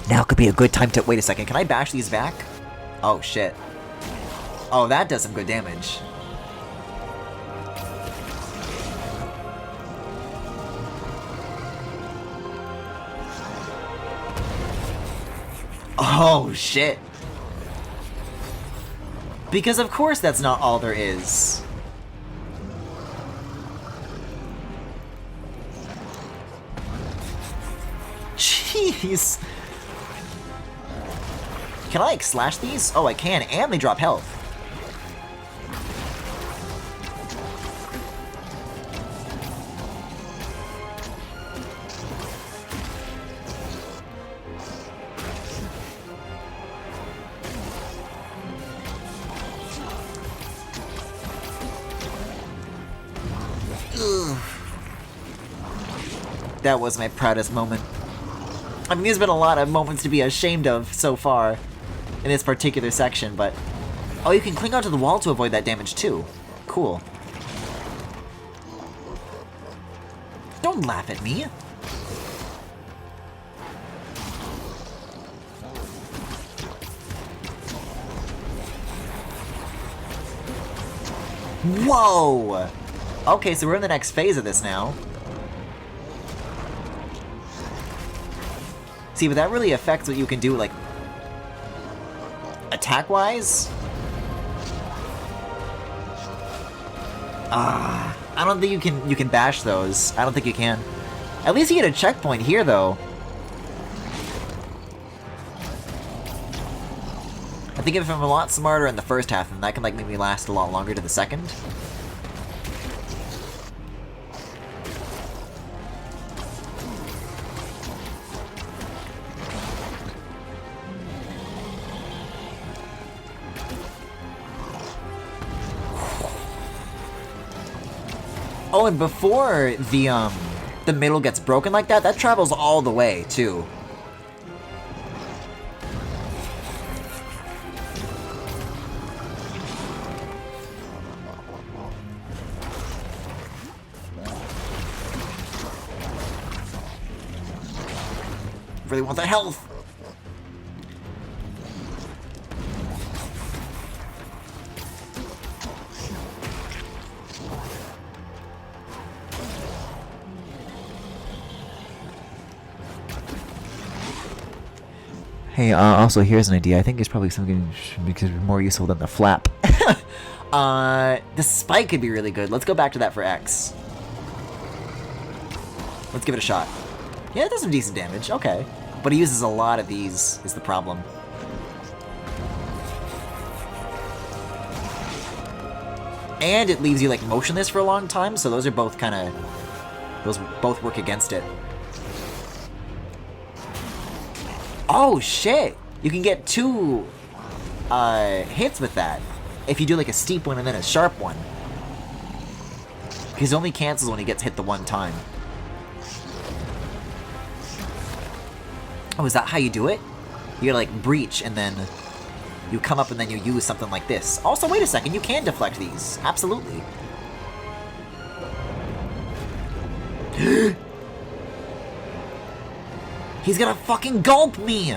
Now could be a good time to... Wait a second, can I bash these back? Oh, shit. Oh, that does some good damage. Oh, shit. Because of course that's not all there is. Jeez. Can I, like, slash these? Oh, I can, and they drop health. Ugh. That was my proudest moment. I mean, there's been a lot of moments to be ashamed of so far in this particular section, but... Oh, you can cling onto the wall to avoid that damage, too. Cool. Don't laugh at me. Whoa! Okay, so we're in the next phase of this now. See, but that really affects what you can do, like... attack-wise? I don't think you can bash those. I don't think you can. At least you get a checkpoint here, though. I think if I'm a lot smarter in the first half, then that can, like, make me last a lot longer to the second. Oh, and before the middle gets broken like that, that travels all the way, too. Really want that health! Hey, also here's an idea. I think it's probably something because more useful than the flap. The spike could be really good. Let's go back to that for X. Let's give it a shot. Yeah, it does some decent damage. Okay. But he uses a lot of these, is the problem. And it leaves you, like, motionless for a long time, so those are both kind of... Those both work against it. Oh, shit! You can get 2 hits with that. If you do, like, a steep one and then a sharp one. Because it only cancels when he gets hit the one time. Oh, is that how you do it? You gotta, like, breach, and then you come up and then you use something like this. Also, wait a second, you can deflect these. Absolutely. He's gonna fucking gulp me!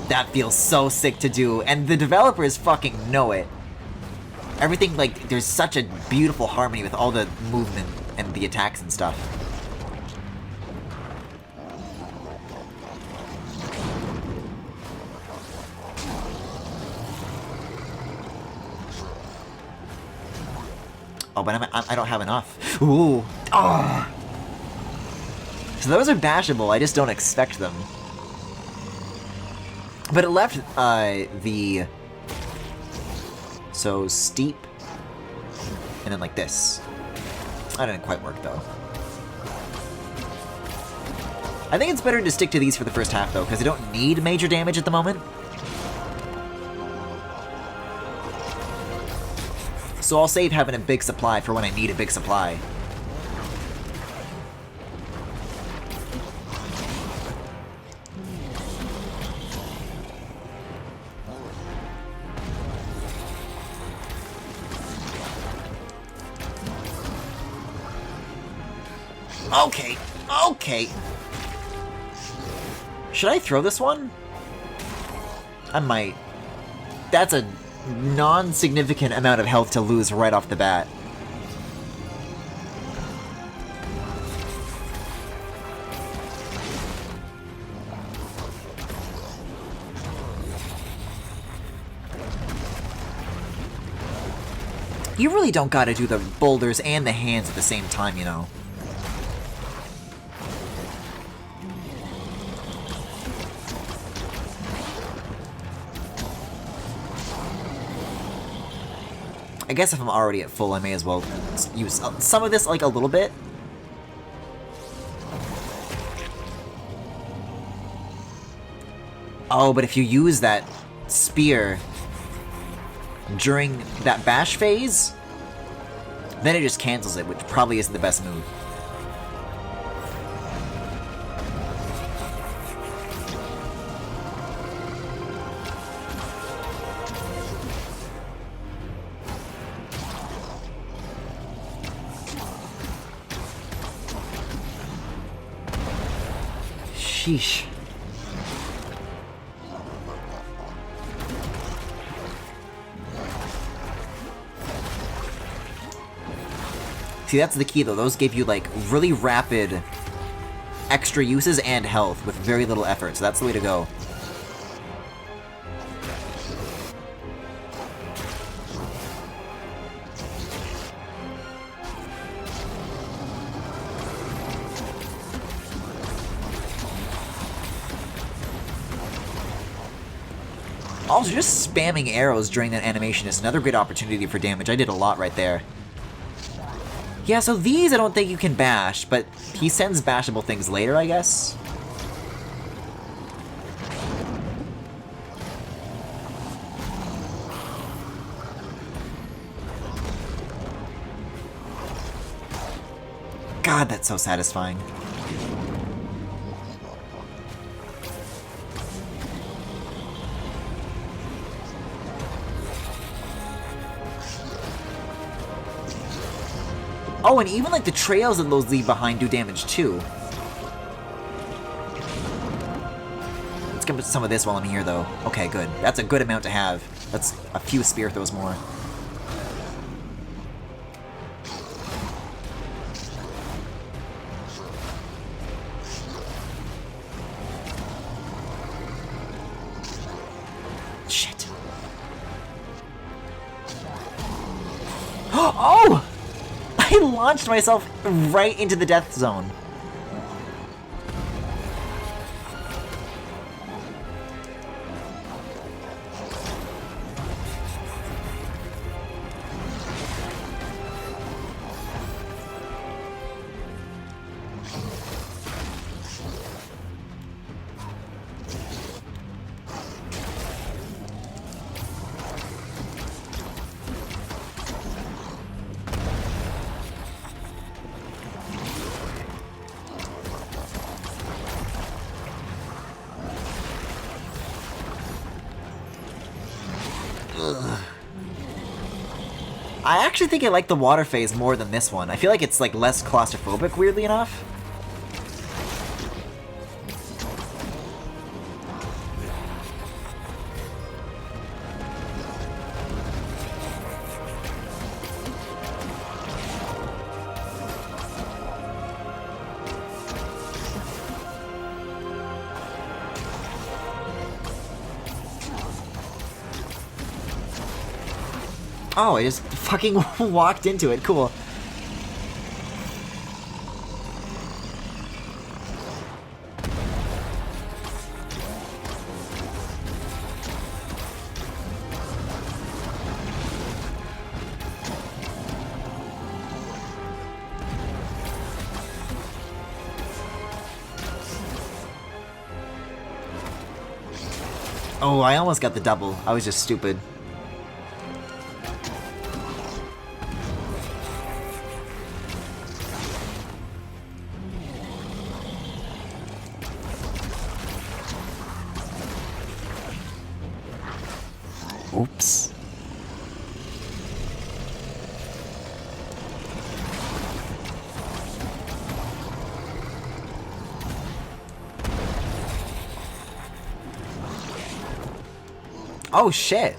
That feels so sick to do, and the developers fucking know it. Everything, like, there's such a beautiful harmony with all the movement and the attacks and stuff. Oh, but I don't have enough. Ooh. Oh. So those are bashable, I just don't expect them. But it left the... So, steep. And then like this. That didn't quite work, though. I think it's better to stick to these for the first half, though, because I don't need major damage at the moment. So I'll save having a big supply for when I need a big supply. Okay, okay. Should I throw this one? I might. That's a non-significant amount of health to lose right off the bat. You really don't gotta do the boulders and the hands at the same time, you know. I guess if I'm already at full, I may as well use some of this, like, a little bit. Oh, but if you use that spear during that bash phase, then it just cancels it, which probably isn't the best move. Sheesh. See, that's the key, though. Those give you, like, really rapid extra uses and health with very little effort, so that's the way to go. Also, just spamming arrows during that animation is another great opportunity for damage. I did a lot right there. Yeah, so these I don't think you can bash, but he sends bashable things later, I guess? God, that's so satisfying. Oh, and even, like, the trails that those leave behind do damage, too. Let's get some of this while I'm here, though. Okay, good. That's a good amount to have. That's a few spear throws more. Shit. Oh! I launched myself right into the death zone. I actually think I like the water phase more than this one. I feel like it's, like, less claustrophobic, weirdly enough. Oh, I just fucking walked into it. Cool. Oh, I almost got the double. I was just stupid. Oops. Oh shit!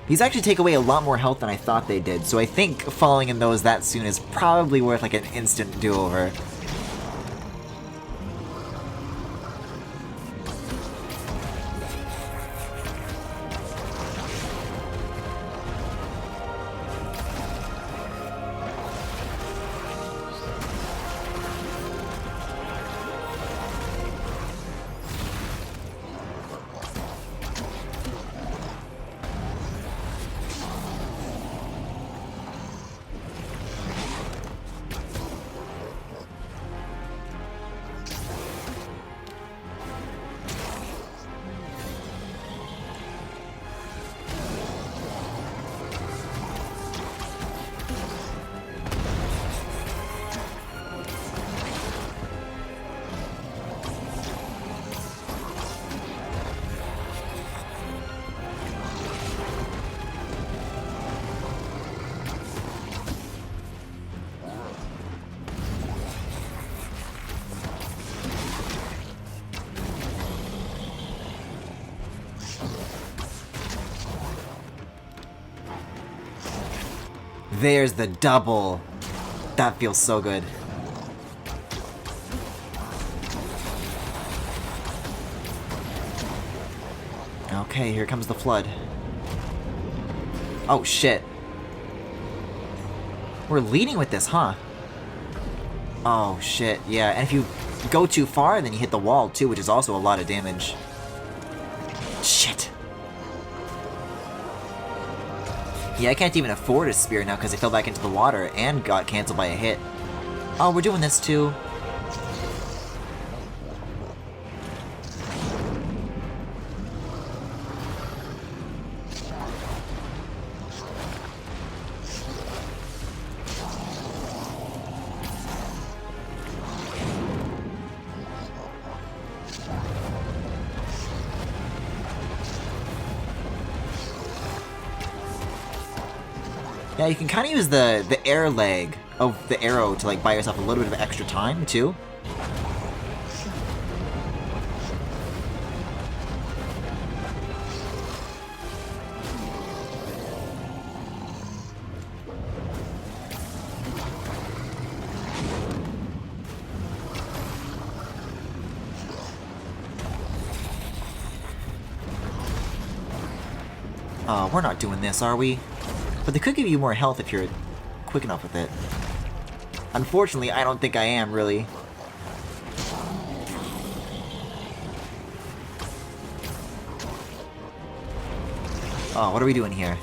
These actually take away a lot more health than I thought they did, so I think falling in those that soon is probably worth like an instant do-over. There's the double. That feels so good. Okay, here comes the flood. Oh shit. We're leading with this, huh? Oh shit, yeah, and if you go too far, then you hit the wall too, which is also a lot of damage. Shit. Yeah, I can't even afford a spear now because I fell back into the water and got cancelled by a hit. Oh, we're doing this too. Yeah, you can kind of use the air leg of the arrow to like buy yourself a little bit of extra time too. We're not doing this, are we? But they could give you more health if you're quick enough with it. Unfortunately, I don't think I am, really. Oh, what are we doing here?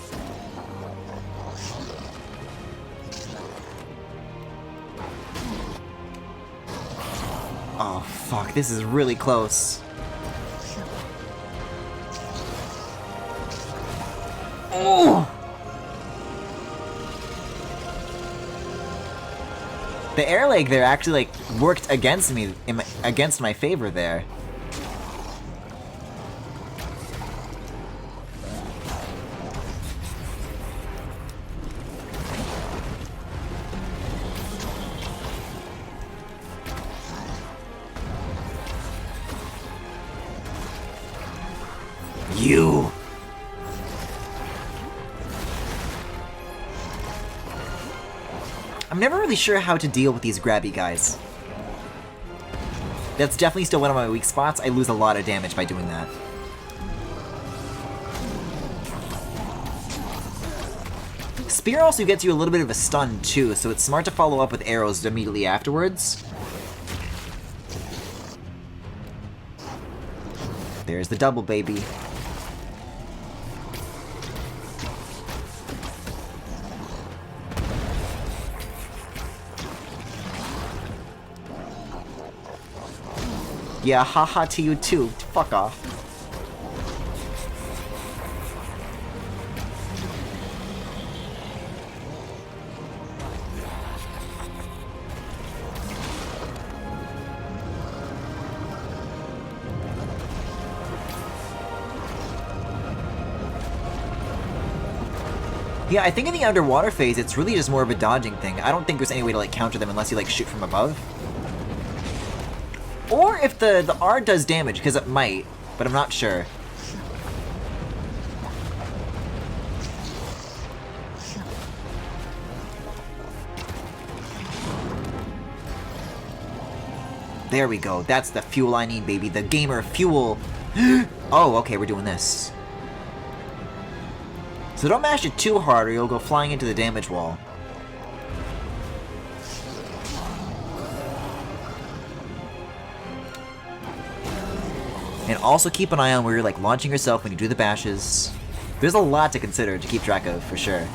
Oh, fuck, this is really close. Oh! The air leg there actually like worked against me, against my favor there. You. I'm never really sure how to deal with these grabby guys. That's definitely still one of my weak spots. I lose a lot of damage by doing that. Spear also gets you a little bit of a stun too, so it's smart to follow up with arrows immediately afterwards. There's the double, baby. Yeah, haha to you too. Fuck off. Yeah, I think in the underwater phase, it's really just more of a dodging thing. I don't think there's any way to, like, counter them unless you, like, shoot from above. Or if the R does damage, because it might, but I'm not sure. There we go. That's the fuel I need, baby. The gamer fuel. Oh, okay, we're doing this. So don't mash it too hard or you'll go flying into the damage wall. And also keep an eye on where you're like launching yourself when you do the bashes. There's a lot to consider to keep track of, for sure.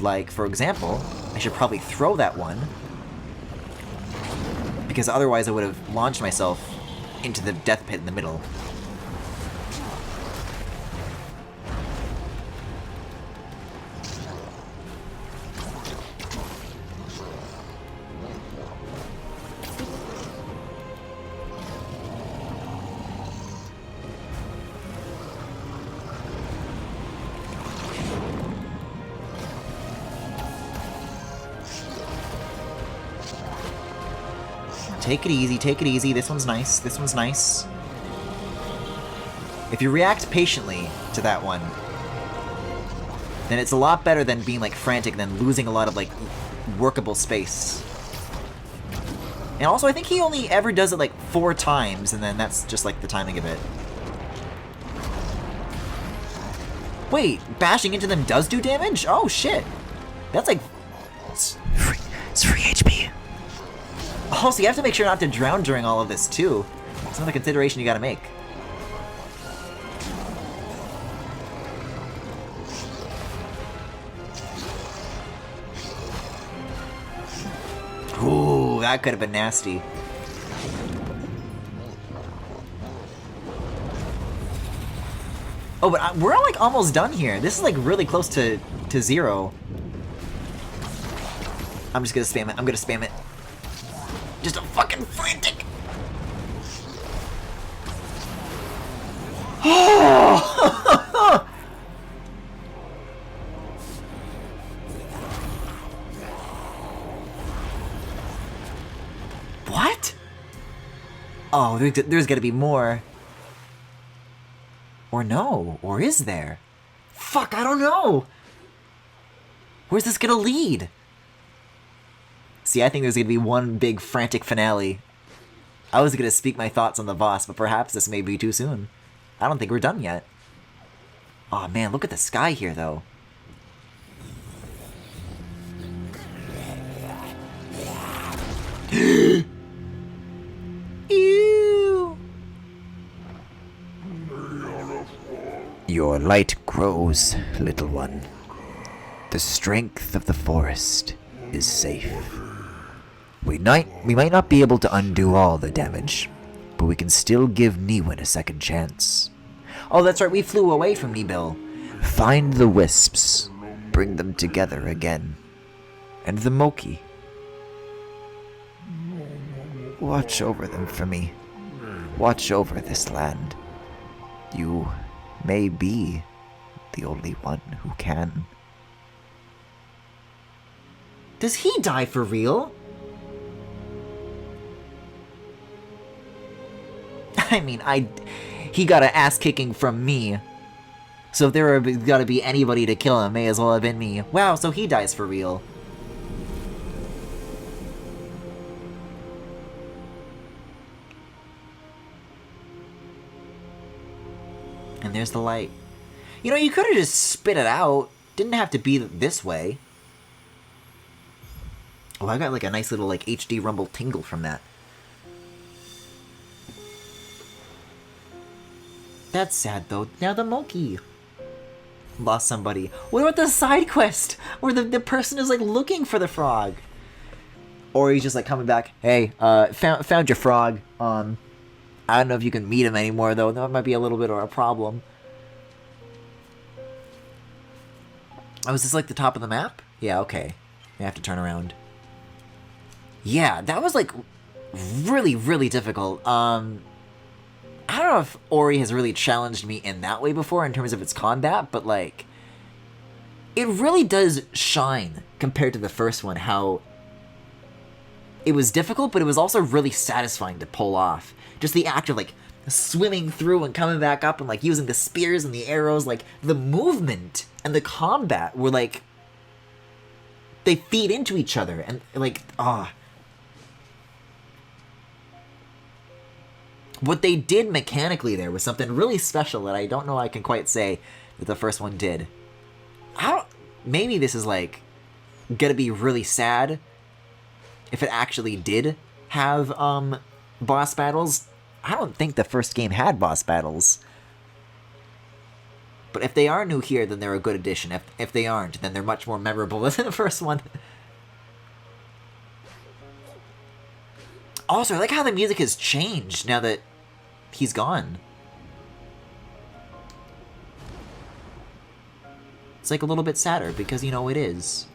Like, for example, I should probably throw that one. Because otherwise I would have launched myself into the death pit in the middle. Take it easy, take it easy. This one's nice, this one's nice. If you react patiently to that one, then it's a lot better than being like frantic and then losing a lot of like workable space. And also I think he only ever does it like 4 times and then that's just like the timing of it. Wait, bashing into them does do damage? Oh shit. That's like... It's free HP. Oh, so you have to make sure not to drown during all of this, too. It's another consideration you gotta make. Ooh, that could have been nasty. Oh, but we're like almost done here. This is like really close to 0. I'm just gonna spam it. I'm gonna spam it. Just a fucking frantic. Oh! What? Oh, there's gotta be more. Or no, or is there? Fuck, I don't know. Where's this gonna lead? See, I think there's gonna be one big frantic finale. I was gonna speak my thoughts on the boss, but perhaps this may be too soon. I don't think we're done yet. Aw, man, look at the sky here, though. Ew! Your light grows, little one. The strength of the forest is safe. We might not be able to undo all the damage, but we can still give Niwen a second chance. Oh, that's right, we flew away from Nibil. Find the Wisps, bring them together again. And the Moki. Watch over them for me. Watch over this land. You may be the only one who can. Does he die for real? I mean, he got an ass kicking from me. So if there were gotta be anybody to kill him, may as well have been me. Wow, so he dies for real. And there's the light. You know, you could have just spit it out. Didn't have to be this way. Oh, I got like a nice little like HD rumble tingle from that. That's sad though. Now the Moki lost somebody. What about the side quest where the person is like looking for the frog? Or he's just like coming back. Hey, found your frog. I don't know if you can meet him anymore though. That might be a little bit of a problem. Oh, is this like the top of the map? Yeah, okay. I have to turn around. Yeah, that was like really, really difficult. I don't know if Ori has really challenged me in that way before in terms of its combat, but like, it really does shine compared to the first one, how it was difficult, but it was also really satisfying to pull off. Just the act of like swimming through and coming back up and like using the spears and the arrows, like the movement and the combat were like, they feed into each other and like, what they did mechanically there was something really special that I don't know I can quite say that the first one did. Maybe this is like gonna be really sad if it actually did have boss battles. I don't think the first game had boss battles. But if they are new here, then they're a good addition. If they aren't, then they're much more memorable than the first one. Also, I like how the music has changed now that he's gone. It's like a little bit sadder because, you know, it is.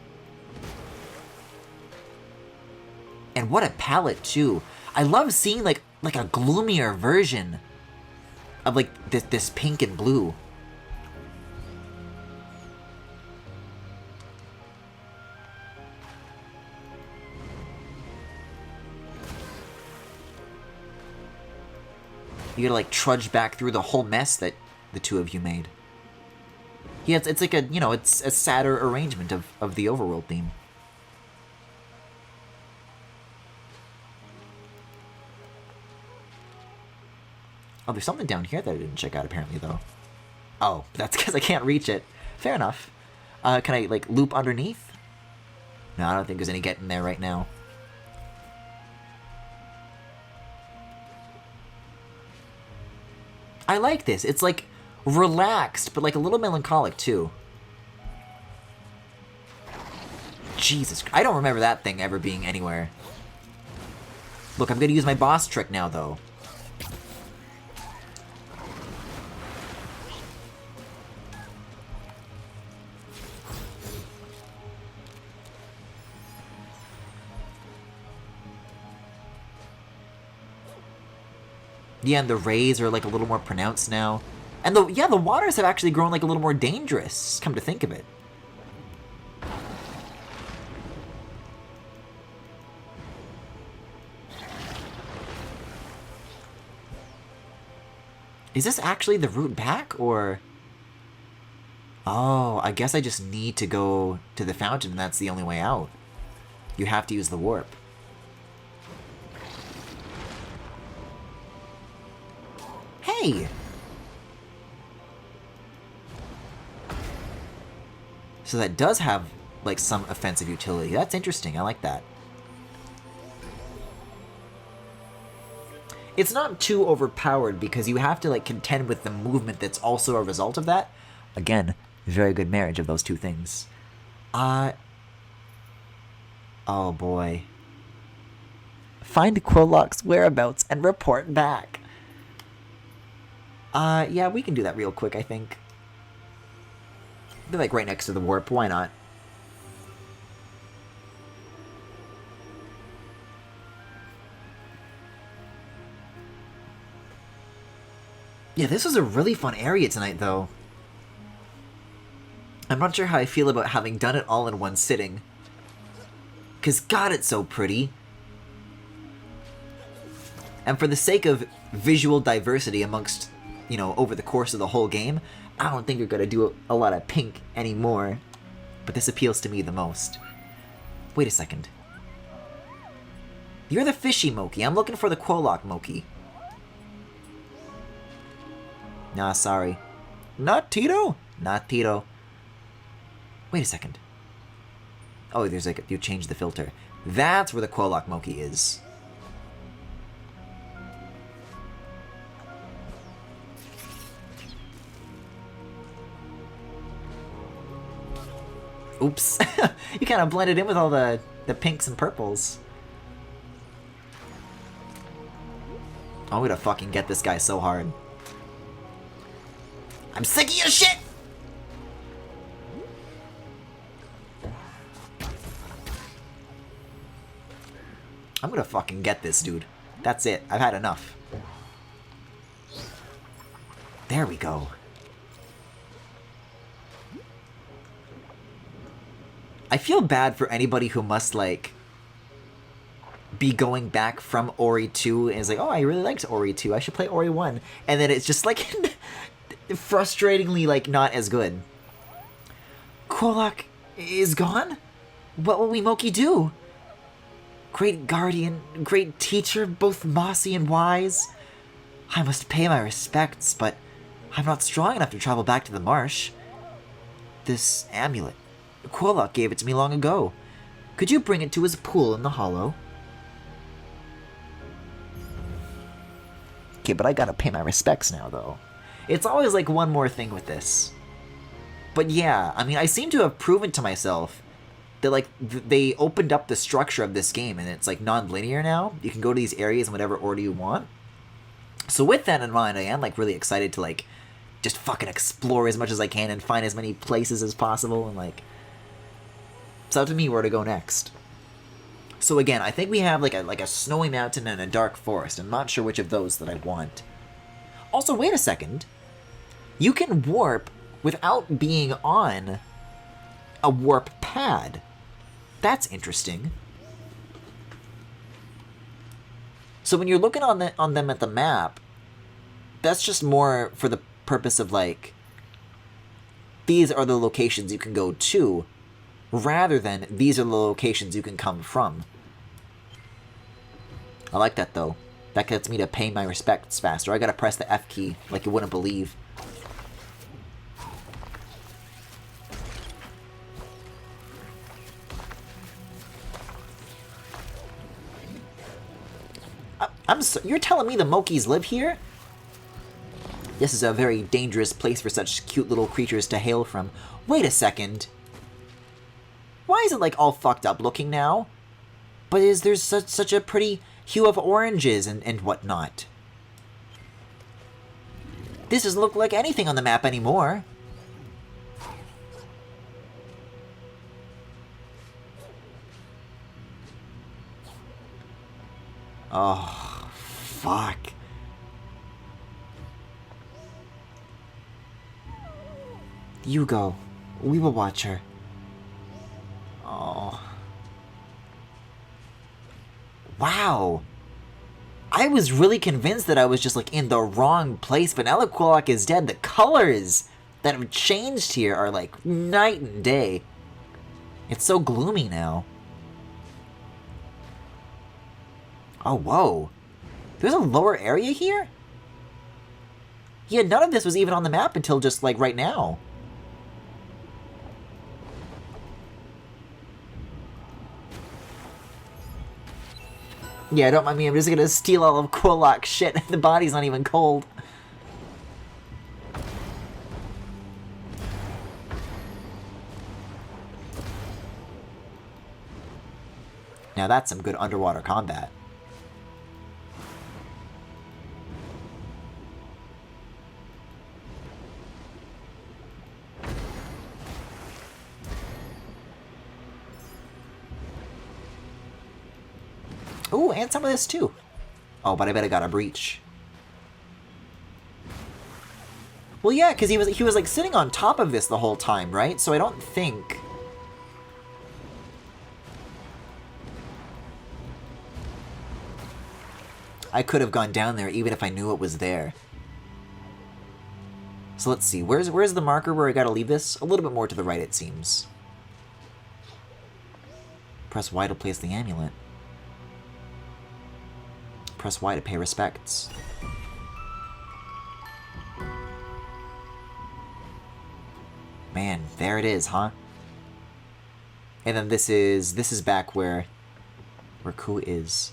And what a palette, too. I love seeing, like a gloomier version of, like, this pink and blue. You gotta, like, trudge back through the whole mess that the two of you made. Yeah, it's like a, you know, it's a sadder arrangement of the overworld theme. Oh, there's something down here that I didn't check out, apparently, though. Oh, that's because I can't reach it. Fair enough. Can I, like, loop underneath? No, I don't think there's any getting there right now. I like this. It's, like, relaxed, but, like, a little melancholic, too. Jesus, I don't remember that thing ever being anywhere. Look, I'm gonna use my boss trick now, though. Yeah, and the rays are like a little more pronounced now. And the waters have actually grown like a little more dangerous, come to think of it. Is this actually the route back, or... Oh, I guess I just need to go to the fountain and that's the only way out. You have to use the warp. Hey! So that does have, like, some offensive utility. That's interesting. I like that. It's not too overpowered because you have to, like, contend with the movement that's also a result of that. Again, very good marriage of those two things. Oh, boy. Find Quillock's whereabouts and report back. Yeah, we can do that real quick, I think. Be like right next to the warp, why not? Yeah, this was a really fun area tonight, though. I'm not sure how I feel about having done it all in one sitting. 'Cause God, it's so pretty. And for the sake of visual diversity amongst, you know, over the course of the whole game, I don't think you're gonna do a lot of pink anymore. But this appeals to me the most. Wait a second. You're the fishy Moki. I'm looking for the Quillock Moki. Nah, sorry. Not Tito? Not Tito. Wait a second. Oh, there's like, you changed the filter. That's where the Quillock Moki is. Oops. You kind of blended in with all the pinks and purples. I'm gonna fucking get this guy so hard. I'm sick of your shit! I'm gonna fucking get this dude. That's it. I've had enough. There we go. I feel bad for anybody who must, like, be going back from Ori 2 and is like, oh, I really liked Ori 2. I should play Ori 1. And then it's just, like, frustratingly, like, not as good. Kolak is gone? What will Wimoki do? Great guardian, great teacher, both mossy and wise. I must pay my respects, but I'm not strong enough to travel back to the marsh. This amulet. Kolak gave it to me long ago. Could you bring it to his pool in the hollow? Okay, but I gotta pay my respects now, though. It's always like one more thing with this. But yeah, I mean, I seem to have proven to myself that, like, they opened up the structure of this game and it's, like, non-linear now. You can go to these areas in whatever order you want. So with that in mind, I am, like, really excited to, like, just fucking explore as much as I can and find as many places as possible and, like, it's up to me where to go next. So again, I think we have like a snowy mountain and a dark forest. I'm not sure which of those that I want. Also, wait a second. You can warp without being on a warp pad. That's interesting. So when you're looking on them at the map, that's just more for the purpose of, like, these are the locations you can go to, rather than these are the locations you can come from. I like that, though. That gets me to pay my respects faster. I gotta press the F key like you wouldn't believe. You're telling me the Mokis live here? This is a very dangerous place for such cute little creatures to hail from. Wait a second. Why is it, like, all fucked up looking now? But there's such a pretty hue of oranges and whatnot. This doesn't look like anything on the map anymore. Oh, fuck. You go. We will watch her. Oh. Wow. I was really convinced that I was just, like, in the wrong place, but now that Kolak is dead, the colors that have changed here are, like, night and day. It's so gloomy now. Oh, whoa. There's a lower area here? Yeah, none of this was even on the map until just, like, right now. Yeah, don't mind me, I'm just gonna steal all of Kolak's shit. The body's not even cold. Now that's some good underwater combat. Ooh, and some of this too. Oh, but I bet I got a breach. Well, yeah, because he was like sitting on top of this the whole time, right? So I don't think. I could have gone down there even if I knew it was there. So let's see. Where's the marker where I gotta leave this? A little bit more to the right, it seems. Press Y to place the amulet. Press Y to pay respects. Man, there it is, huh? And then this is back where Ku is.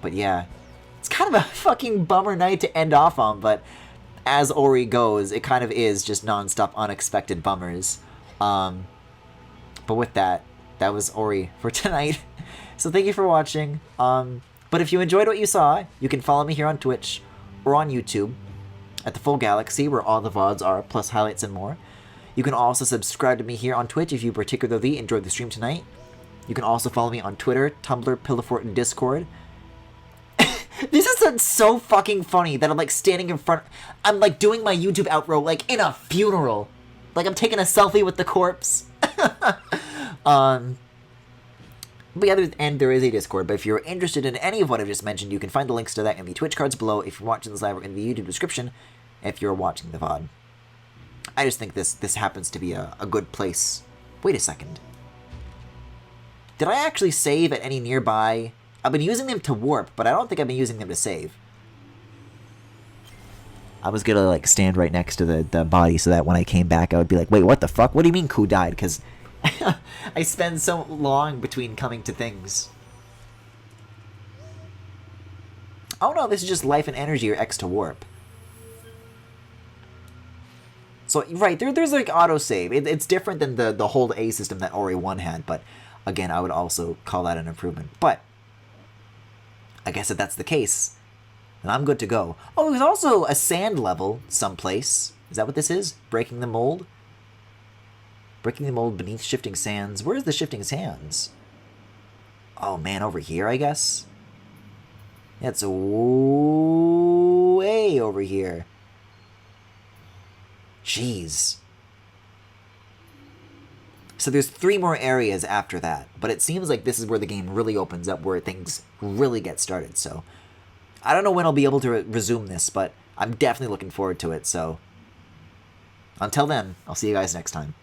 But yeah, it's kind of a fucking bummer night to end off on, but as Ori goes, it kind of is just non-stop unexpected bummers. But with that, that was Ori for tonight. So thank you for watching. But if you enjoyed what you saw, you can follow me here on Twitch or on YouTube at The Full Galaxy, where all the VODs are, plus highlights and more. You can also subscribe to me here on Twitch if you particularly enjoyed the stream tonight. You can also follow me on Twitter, Tumblr, Pillowfort, and Discord. This is so fucking funny that I'm like standing in front. I'm like doing my YouTube outro like in a funeral. Like I'm taking a selfie with the corpse. But yeah, and there is a Discord, but if you're interested in any of what I've just mentioned, you can find the links to that in the Twitch cards below. If you're watching this live, or in the YouTube description if you're watching the VOD. I just think this happens to be a good place. Wait a second. Did I actually save at any nearby? I've been using them to warp, but I don't think I've been using them to save. I was gonna like stand right next to the body so that when I came back I would be like, wait, what the fuck? What do you mean Ku died? Because I spend so long between coming to things. Oh no, this is just life and energy or X to warp. So, right, there's like autosave. It's different than the hold A system that Ori 1 had, but again, I would also call that an improvement. But I guess if that's the case, then I'm good to go. Oh, there's also a sand level someplace. Is that what this is? Breaking the mold? Breaking the mold beneath shifting sands. Where's the shifting sands? Oh man, over here, I guess? Yeah, it's way over here. Jeez. So there's 3 more areas after that, but it seems like this is where the game really opens up, where things really get started, so I don't know when I'll be able to resume this, but I'm definitely looking forward to it, so until then, I'll see you guys next time.